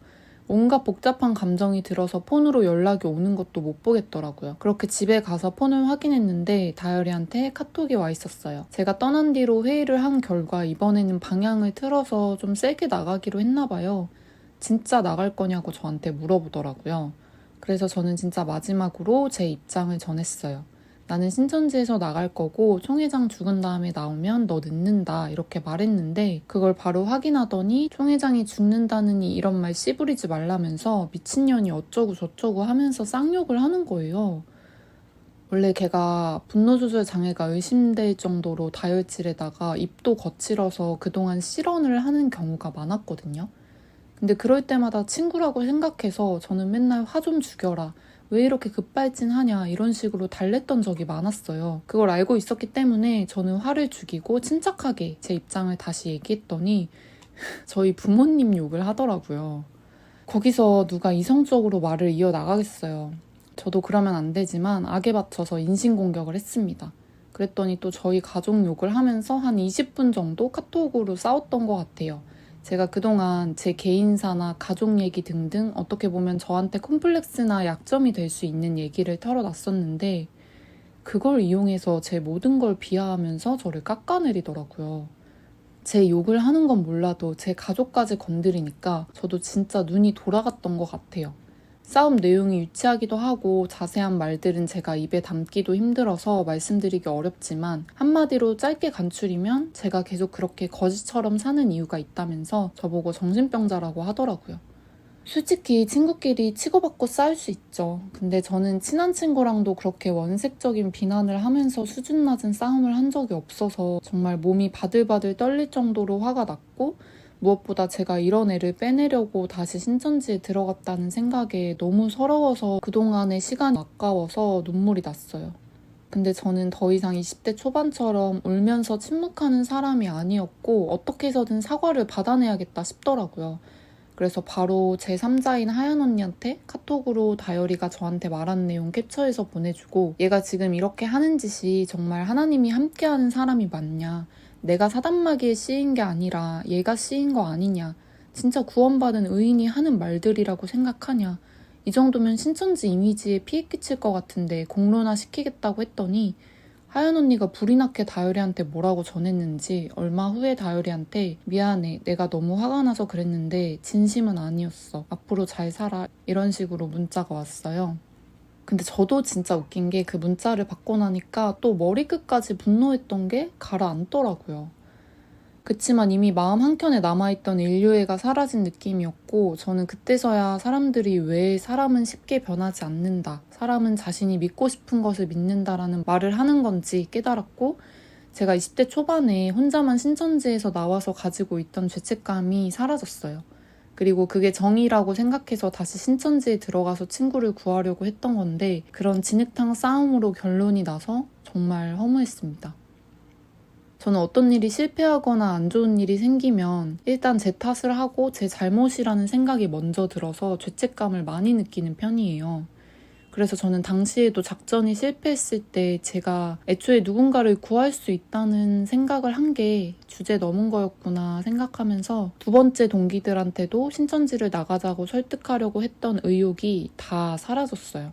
S1: 온갖 복잡한 감정이 들어서 폰으로 연락이 오는 것도 못 보겠더라고요. 그렇게 집에 가서 폰을 확인했는데 다열이한테 카톡이 와 있었어요. 제가 떠난 뒤로 회의를 한 결과 이번에는 방향을 틀어서 좀 세게 나가기로 했나 봐요. 진짜 나갈 거냐고 저한테 물어보더라고요. 그래서 저는 진짜 마지막으로 제 입장을 전했어요. 나는 신천지에서 나갈 거고 총회장 죽은 다음에 나오면 너 늦는다 이렇게 말했는데 그걸 바로 확인하더니 총회장이 죽는다느니 이런 말 씨부리지 말라면서 미친년이 어쩌고 저쩌고 하면서 쌍욕을 하는 거예요. 원래 걔가 분노조절 장애가 의심될 정도로 다혈질에다가 입도 거칠어서 그동안 실언을 하는 경우가 많았거든요. 근데 그럴 때마다 친구라고 생각해서 저는 맨날 화 좀 죽여라. 왜 이렇게 급발진하냐 이런 식으로 달랬던 적이 많았어요. 그걸 알고 있었기 때문에 저는 화를 죽이고 침착하게 제 입장을 다시 얘기했더니 저희 부모님 욕을 하더라고요. 거기서 누가 이성적으로 말을 이어나가겠어요. 저도 그러면 안 되지만 악에 받쳐서 인신공격을 했습니다. 그랬더니 또 저희 가족 욕을 하면서 한 20분 정도 카톡으로 싸웠던 것 같아요. 제가 그동안 제 개인사나 가족 얘기 등등 어떻게 보면 저한테 콤플렉스나 약점이 될 수 있는 얘기를 털어놨었는데 그걸 이용해서 제 모든 걸 비하하면서 저를 깎아내리더라고요. 제 욕을 하는 건 몰라도 제 가족까지 건드리니까 저도 진짜 눈이 돌아갔던 것 같아요. 싸움 내용이 유치하기도 하고 자세한 말들은 제가 입에 담기도 힘들어서 말씀드리기 어렵지만 한마디로 짧게 간추리면 제가 계속 그렇게 거지처럼 사는 이유가 있다면서 저보고 정신병자라고 하더라고요. 솔직히 친구끼리 치고받고 싸울 수 있죠. 근데 저는 친한 친구랑도 그렇게 원색적인 비난을 하면서 수준 낮은 싸움을 한 적이 없어서 정말 몸이 바들바들 떨릴 정도로 화가 났고, 무엇보다 제가 이런 애를 빼내려고 다시 신천지에 들어갔다는 생각에 너무 서러워서 그동안의 시간이 아까워서 눈물이 났어요. 근데 저는 더 이상 20대 초반처럼 울면서 침묵하는 사람이 아니었고, 어떻게 해서든 사과를 받아내야겠다 싶더라고요. 그래서 바로 제 3자인 하연 언니한테 카톡으로 다열이가 저한테 말한 내용 캡처해서 보내주고, 얘가 지금 이렇게 하는 짓이 정말 하나님이 함께하는 사람이 맞냐, 내가 사단마귀에 씌인 게 아니라 얘가 씌인 거 아니냐, 진짜 구원받은 의인이 하는 말들이라고 생각하냐, 이 정도면 신천지 이미지에 피해 끼칠 것 같은데 공론화 시키겠다고 했더니, 하연 언니가 불이 나게 다열이한테 뭐라고 전했는지 얼마 후에 다열이한테 미안해, 내가 너무 화가 나서 그랬는데 진심은 아니었어, 앞으로 잘 살아, 이런 식으로 문자가 왔어요. 근데 저도 진짜 웃긴 게 그 문자를 받고 나니까 또 머리끝까지 분노했던 게 가라앉더라고요. 그치만 이미 마음 한켠에 남아있던 인류애가 사라진 느낌이었고, 저는 그때서야 사람들이 왜 사람은 쉽게 변하지 않는다, 사람은 자신이 믿고 싶은 것을 믿는다라는 말을 하는 건지 깨달았고, 제가 20대 초반에 혼자만 신천지에서 나와서 가지고 있던 죄책감이 사라졌어요. 그리고 그게 정의라고 생각해서 다시 신천지에 들어가서 친구를 구하려고 했던 건데, 그런 진흙탕 싸움으로 결론이 나서 정말 허무했습니다. 저는 어떤 일이 실패하거나 안 좋은 일이 생기면 일단 제 탓을 하고 제 잘못이라는 생각이 먼저 들어서 죄책감을 많이 느끼는 편이에요. 그래서 저는 당시에도 작전이 실패했을 때 제가 애초에 누군가를 구할 수 있다는 생각을 한 게 주제 넘은 거였구나 생각하면서 두 번째 동기들한테도 신천지를 나가자고 설득하려고 했던 의욕이 다 사라졌어요.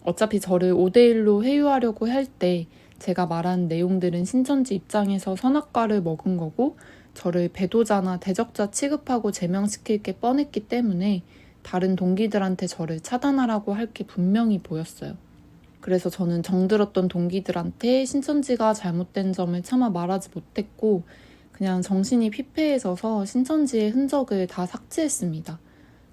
S1: 어차피 저를 5대1로 회유하려고 할 때 제가 말한 내용들은 신천지 입장에서 선악과를 먹은 거고, 저를 배도자나 대적자 취급하고 제명시킬 게 뻔했기 때문에 다른 동기들한테 저를 차단하라고 할 게 분명히 보였어요. 그래서 저는 정들었던 동기들한테 신천지가 잘못된 점을 차마 말하지 못했고, 그냥 정신이 피폐해져서 신천지의 흔적을 다 삭제했습니다.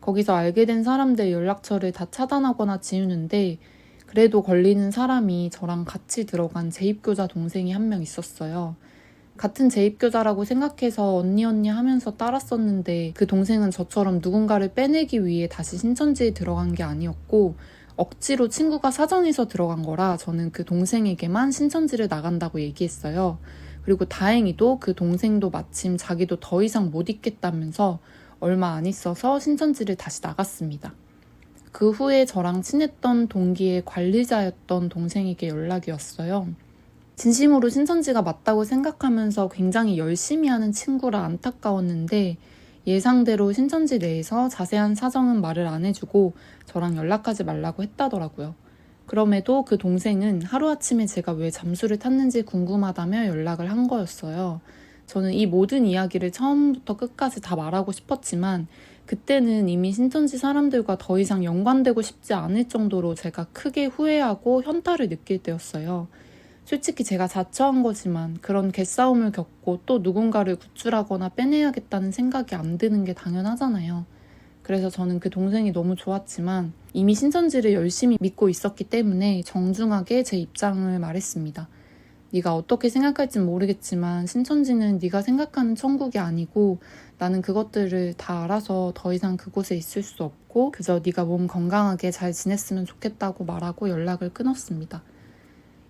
S1: 거기서 알게 된 사람들 연락처를 다 차단하거나 지우는데, 그래도 걸리는 사람이 저랑 같이 들어간 재입교자 동생이 한 명 있었어요. 같은 재입교자라고 생각해서 언니 하면서 따랐었는데, 그 동생은 저처럼 누군가를 빼내기 위해 다시 신천지에 들어간 게 아니었고, 억지로 친구가 사정해서 들어간 거라 저는 그 동생에게만 신천지를 나간다고 얘기했어요. 그리고 다행히도 그 동생도 마침 자기도 더 이상 못 있겠다면서 얼마 안 있어서 신천지를 다시 나갔습니다. 그 후에 저랑 친했던 동기의 관리자였던 동생에게 연락이 왔어요. 진심으로 신천지가 맞다고 생각하면서 굉장히 열심히 하는 친구라 안타까웠는데, 예상대로 신천지 내에서 자세한 사정은 말을 안 해주고 저랑 연락하지 말라고 했다더라고요. 그럼에도 그 동생은 하루아침에 제가 왜 잠수를 탔는지 궁금하다며 연락을 한 거였어요. 저는 이 모든 이야기를 처음부터 끝까지 다 말하고 싶었지만, 그때는 이미 신천지 사람들과 더 이상 연관되고 싶지 않을 정도로 제가 크게 후회하고 현타를 느낄 때였어요. 솔직히 제가 자처한 거지만 그런 개싸움을 겪고 또 누군가를 구출하거나 빼내야겠다는 생각이 안 드는 게 당연하잖아요. 그래서 저는 그 동생이 너무 좋았지만 이미 신천지를 열심히 믿고 있었기 때문에 정중하게 제 입장을 말했습니다. 네가 어떻게 생각할진 모르겠지만 신천지는 네가 생각하는 천국이 아니고, 나는 그것들을 다 알아서 더 이상 그곳에 있을 수 없고 그저 네가 몸 건강하게 잘 지냈으면 좋겠다고 말하고 연락을 끊었습니다.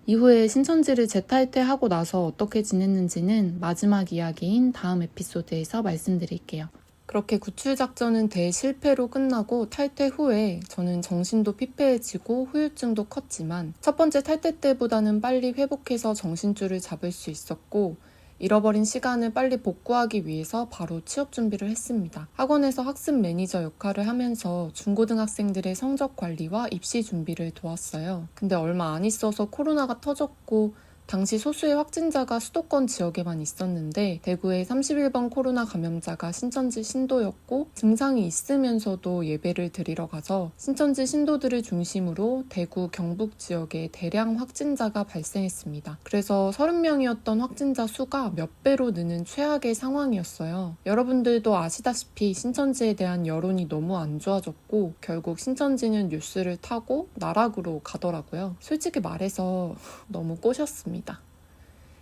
S1: 이후에 신천지를 재탈퇴하고 나서 어떻게 지냈는지는 마지막 이야기인 다음 에피소드에서 말씀드릴게요. 그렇게 구출 작전은 대실패로 끝나고 탈퇴 후에 저는 정신도 피폐해지고 후유증도 컸지만 첫 번째 탈퇴 때보다는 빨리 회복해서 정신줄을 잡을 수 있었고, 잃어버린 시간을 빨리 복구하기 위해서 바로 취업 준비를 했습니다. 학원에서 학습 매니저 역할을 하면서 중고등학생들의 성적 관리와 입시 준비를 도왔어요. 근데 얼마 안 있어서 코로나가 터졌고 당시 소수의 확진자가 수도권 지역에만 있었는데 대구의 31번 코로나 감염자가 신천지 신도였고 증상이 있으면서도 예배를 드리러 가서 신천지 신도들을 중심으로 대구 경북 지역에 대량 확진자가 발생했습니다. 그래서 30명이었던 확진자 수가 몇 배로 느는 최악의 상황이었어요. 여러분들도 아시다시피 신천지에 대한 여론이 너무 안 좋아졌고 결국 신천지는 뉴스를 타고 나락으로 가더라고요. 솔직히 말해서 너무 꼬셨습니다.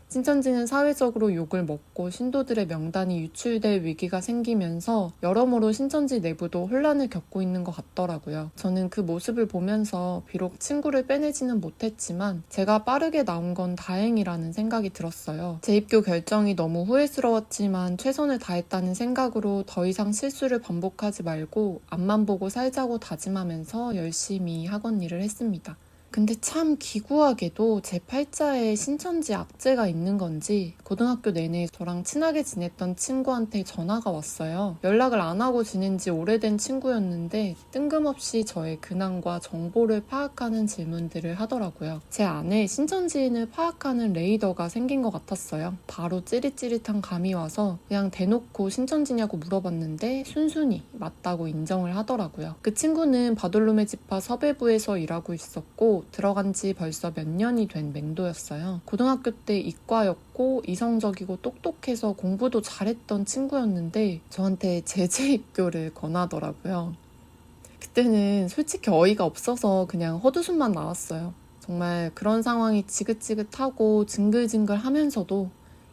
S1: 신천지는 사회적으로 욕을 먹고 신도들의 명단이 유출될 위기가 생기면서 여러모로 신천지 내부도 혼란을 겪고 있는 것 같더라고요. 저는 그 모습을 보면서 비록 친구를 빼내지는 못했지만 제가 빠르게 나온 건 다행이라는 생각이 들었어요. 재입교 결정이 너무 후회스러웠지만 최선을 다했다는 생각으로 더 이상 실수를 반복하지 말고 앞만 보고 살자고 다짐하면서 열심히 학원 일을 했습니다. 근데 참 기구하게도 제 팔자에 신천지 악재가 있는 건지 고등학교 내내 저랑 친하게 지냈던 친구한테 전화가 왔어요. 연락을 안 하고 지낸 지 오래된 친구였는데 뜬금없이 저의 근황과 정보를 파악하는 질문들을 하더라고요. 제 안에 신천지인을 파악하는 레이더가 생긴 것 같았어요. 바로 찌릿찌릿한 감이 와서 그냥 대놓고 신천지냐고 물어봤는데 순순히 맞다고 인정을 하더라고요. 그 친구는 바돌로메 지파 섭외부에서 일하고 있었고 들어간 지 벌써 몇 년이 된 맹도였어요. 고등학교 때 이과였고 이성적이고 똑똑해서 공부도 잘했던 친구였는데 저한테 재입교를 권하더라고요. 그때는 솔직히 어이가 없어서 그냥 헛웃음만 나왔어요. 정말 그런 상황이 지긋지긋하고 징글징글 하면서도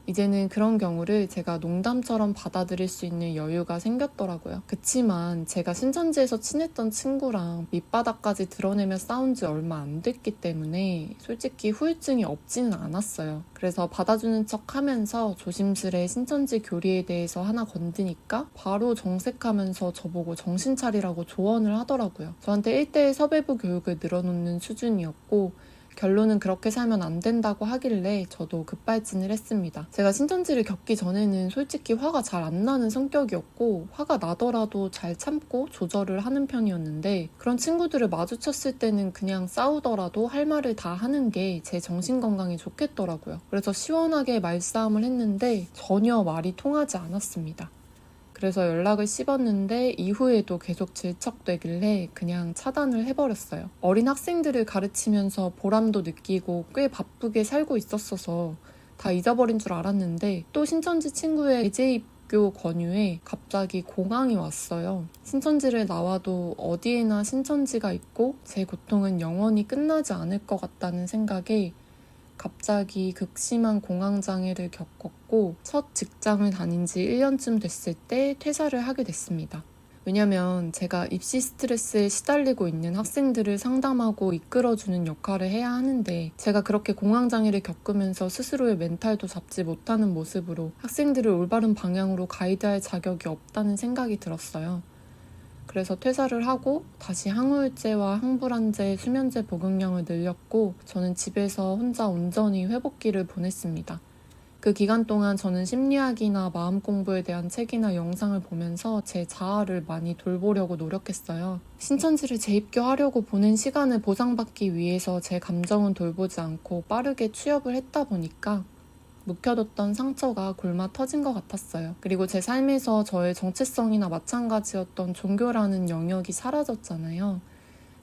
S1: 이제는 그런 경우를 제가 농담처럼 받아들일 수 있는 여유가 생겼더라고요. 그치만 제가 신천지에서 친했던 친구랑 밑바닥까지 드러내며 싸운 지 얼마 안 됐기 때문에 솔직히 후유증이 없지는 않았어요. 그래서 받아주는 척 하면서 조심스레 신천지 교리에 대해서 하나 건드니까 바로 정색하면서 저보고 정신 차리라고 조언을 하더라고요. 저한테 1:1 섭외부 교육을 늘어놓는 수준이었고 결론은 그렇게 살면 안 된다고 하길래 저도 급발진을 했습니다. 제가 신천지를 겪기 전에는 솔직히 화가 잘 안 나는 성격이었고 화가 나더라도 잘 참고 조절을 하는 편이었는데 그런 친구들을 마주쳤을 때는 그냥 싸우더라도 할 말을 다 하는 게 제 정신건강에 좋겠더라고요. 그래서 시원하게 말싸움을 했는데 전혀 말이 통하지 않았습니다. 그래서 연락을 씹었는데 이후에도 계속 질척되길래 그냥 차단을 해버렸어요. 어린 학생들을 가르치면서 보람도 느끼고 꽤 바쁘게 살고 있었어서 다 잊어버린 줄 알았는데 또 신천지 친구의 재입교 권유에 갑자기 공항이 왔어요. 신천지를 나와도 어디에나 신천지가 있고 제 고통은 영원히 끝나지 않을 것 같다는 생각에 갑자기 극심한 공황장애를 겪었고 첫 직장을 다닌 지 1년쯤 됐을 때 퇴사를 하게 됐습니다. 왜냐면 제가 입시 스트레스에 시달리고 있는 학생들을 상담하고 이끌어주는 역할을 해야 하는데 제가 그렇게 공황장애를 겪으면서 스스로의 멘탈도 잡지 못하는 모습으로 학생들을 올바른 방향으로 가이드할 자격이 없다는 생각이 들었어요. 그래서 퇴사를 하고 다시 항우울제와 항불안제, 수면제 복용량을 늘렸고 저는 집에서 혼자 온전히 회복기를 보냈습니다. 그 기간 동안 저는 심리학이나 마음 공부에 대한 책이나 영상을 보면서 제 자아를 많이 돌보려고 노력했어요. 신천지를 재입교하려고 보낸 시간을 보상받기 위해서 제 감정은 돌보지 않고 빠르게 취업을 했다 보니까 묵혀뒀던 상처가 골마 터진 것 같았어요. 그리고 제 삶에서 저의 정체성이나 마찬가지였던 종교라는 영역이 사라졌잖아요.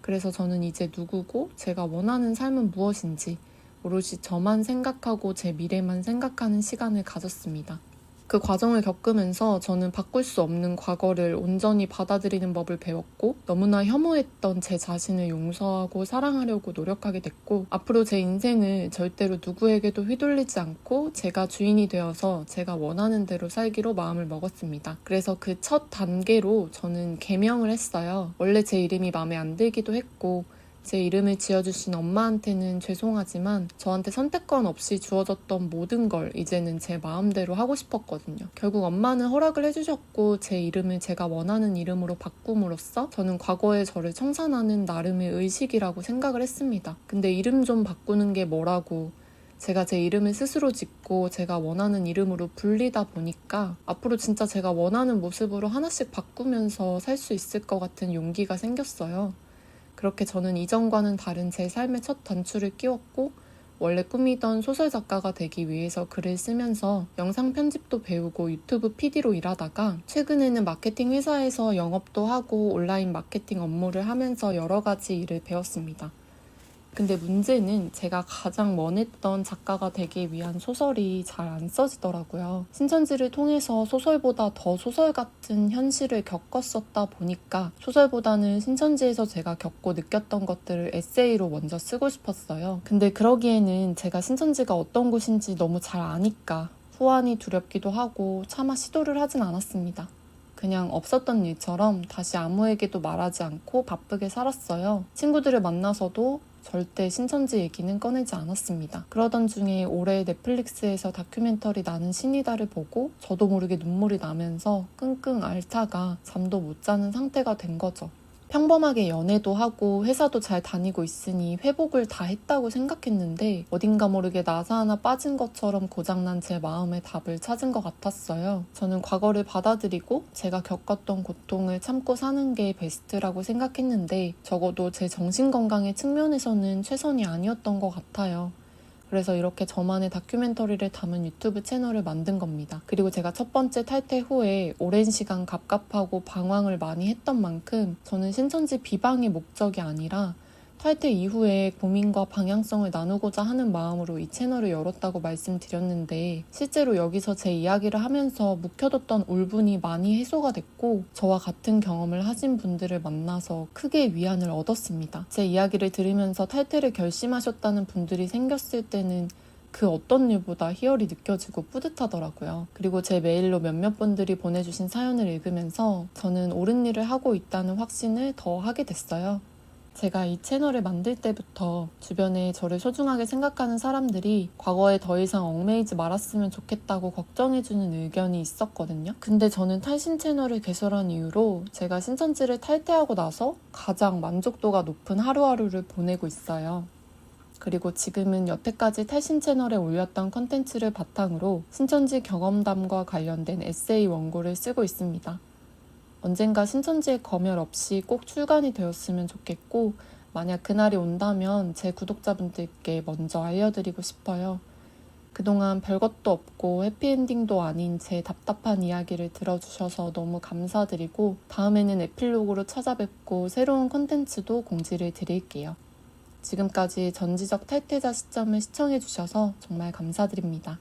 S1: 그래서 저는 이제 누구고 제가 원하는 삶은 무엇인지 오롯이 저만 생각하고 제 미래만 생각하는 시간을 가졌습니다. 그 과정을 겪으면서 저는 바꿀 수 없는 과거를 온전히 받아들이는 법을 배웠고 너무나 혐오했던 제 자신을 용서하고 사랑하려고 노력하게 됐고 앞으로 제 인생을 절대로 누구에게도 휘둘리지 않고 제가 주인이 되어서 제가 원하는 대로 살기로 마음을 먹었습니다. 그래서 그 첫 단계로 저는 개명을 했어요. 원래 제 이름이 마음에 안 들기도 했고 제 이름을 지어주신 엄마한테는 죄송하지만 저한테 선택권 없이 주어졌던 모든 걸 이제는 제 마음대로 하고 싶었거든요. 결국 엄마는 허락을 해주셨고 제 이름을 제가 원하는 이름으로 바꿈으로써 저는 과거의 저를 청산하는 나름의 의식이라고 생각을 했습니다. 근데 이름 좀 바꾸는 게 뭐라고 제가 제 이름을 스스로 짓고 제가 원하는 이름으로 불리다 보니까 앞으로 진짜 제가 원하는 모습으로 하나씩 바꾸면서 살 수 있을 것 같은 용기가 생겼어요. 그렇게 저는 이전과는 다른 제 삶의 첫 단추를 끼웠고 원래 꿈이던 소설 작가가 되기 위해서 글을 쓰면서 영상 편집도 배우고 유튜브 PD로 일하다가 최근에는 마케팅 회사에서 영업도 하고 온라인 마케팅 업무를 하면서 여러 가지 일을 배웠습니다. 근데 문제는 제가 가장 원했던 작가가 되기 위한 소설이 잘 안 써지더라고요. 신천지를 통해서 소설보다 더 소설 같은 현실을 겪었었다 보니까 소설보다는 신천지에서 제가 겪고 느꼈던 것들을 에세이로 먼저 쓰고 싶었어요. 근데 그러기에는 제가 신천지가 어떤 곳인지 너무 잘 아니까 후환이 두렵기도 하고 차마 시도를 하진 않았습니다. 그냥 없었던 일처럼 다시 아무에게도 말하지 않고 바쁘게 살았어요. 친구들을 만나서도 절대 신천지 얘기는 꺼내지 않았습니다. 그러던 중에 올해 넷플릭스에서 다큐멘터리 나는 신이다를 보고 저도 모르게 눈물이 나면서 끙끙 앓다가 잠도 못 자는 상태가 된 거죠. 평범하게 연애도 하고 회사도 잘 다니고 있으니 회복을 다 했다고 생각했는데 어딘가 모르게 나사 하나 빠진 것처럼 고장난 제 마음의 답을 찾은 것 같았어요. 저는 과거를 받아들이고 제가 겪었던 고통을 참고 사는 게 베스트라고 생각했는데 적어도 제 정신건강의 측면에서는 최선이 아니었던 것 같아요. 그래서 이렇게 저만의 다큐멘터리를 담은 유튜브 채널을 만든 겁니다. 그리고 제가 첫 번째 탈퇴 후에 오랜 시간 갑갑하고 방황을 많이 했던 만큼 저는 신천지 비방의 목적이 아니라 탈퇴 이후에 고민과 방향성을 나누고자 하는 마음으로 이 채널을 열었다고 말씀드렸는데 실제로 여기서 제 이야기를 하면서 묵혀뒀던 울분이 많이 해소가 됐고 저와 같은 경험을 하신 분들을 만나서 크게 위안을 얻었습니다. 제 이야기를 들으면서 탈퇴를 결심하셨다는 분들이 생겼을 때는 그 어떤 일보다 희열이 느껴지고 뿌듯하더라고요. 그리고 제 메일로 몇몇 분들이 보내주신 사연을 읽으면서 저는 옳은 일을 하고 있다는 확신을 더 하게 됐어요. 제가 이 채널을 만들 때부터 주변에 저를 소중하게 생각하는 사람들이 과거에 더 이상 얽매이지 말았으면 좋겠다고 걱정해주는 의견이 있었거든요. 근데 저는 탈신 채널을 개설한 이후로 제가 신천지를 탈퇴하고 나서 가장 만족도가 높은 하루하루를 보내고 있어요. 그리고 지금은 여태까지 탈신 채널에 올렸던 컨텐츠를 바탕으로 신천지 경험담과 관련된 에세이 원고를 쓰고 있습니다. 언젠가 신천지에 검열 없이 꼭 출간이 되었으면 좋겠고 만약 그날이 온다면 제 구독자분들께 먼저 알려드리고 싶어요. 그동안 별것도 없고 해피엔딩도 아닌 제 답답한 이야기를 들어주셔서 너무 감사드리고 다음에는 에필로그로 찾아뵙고 새로운 콘텐츠도 공지를 드릴게요. 지금까지 전지적 탈퇴자 시점을 시청해주셔서 정말 감사드립니다.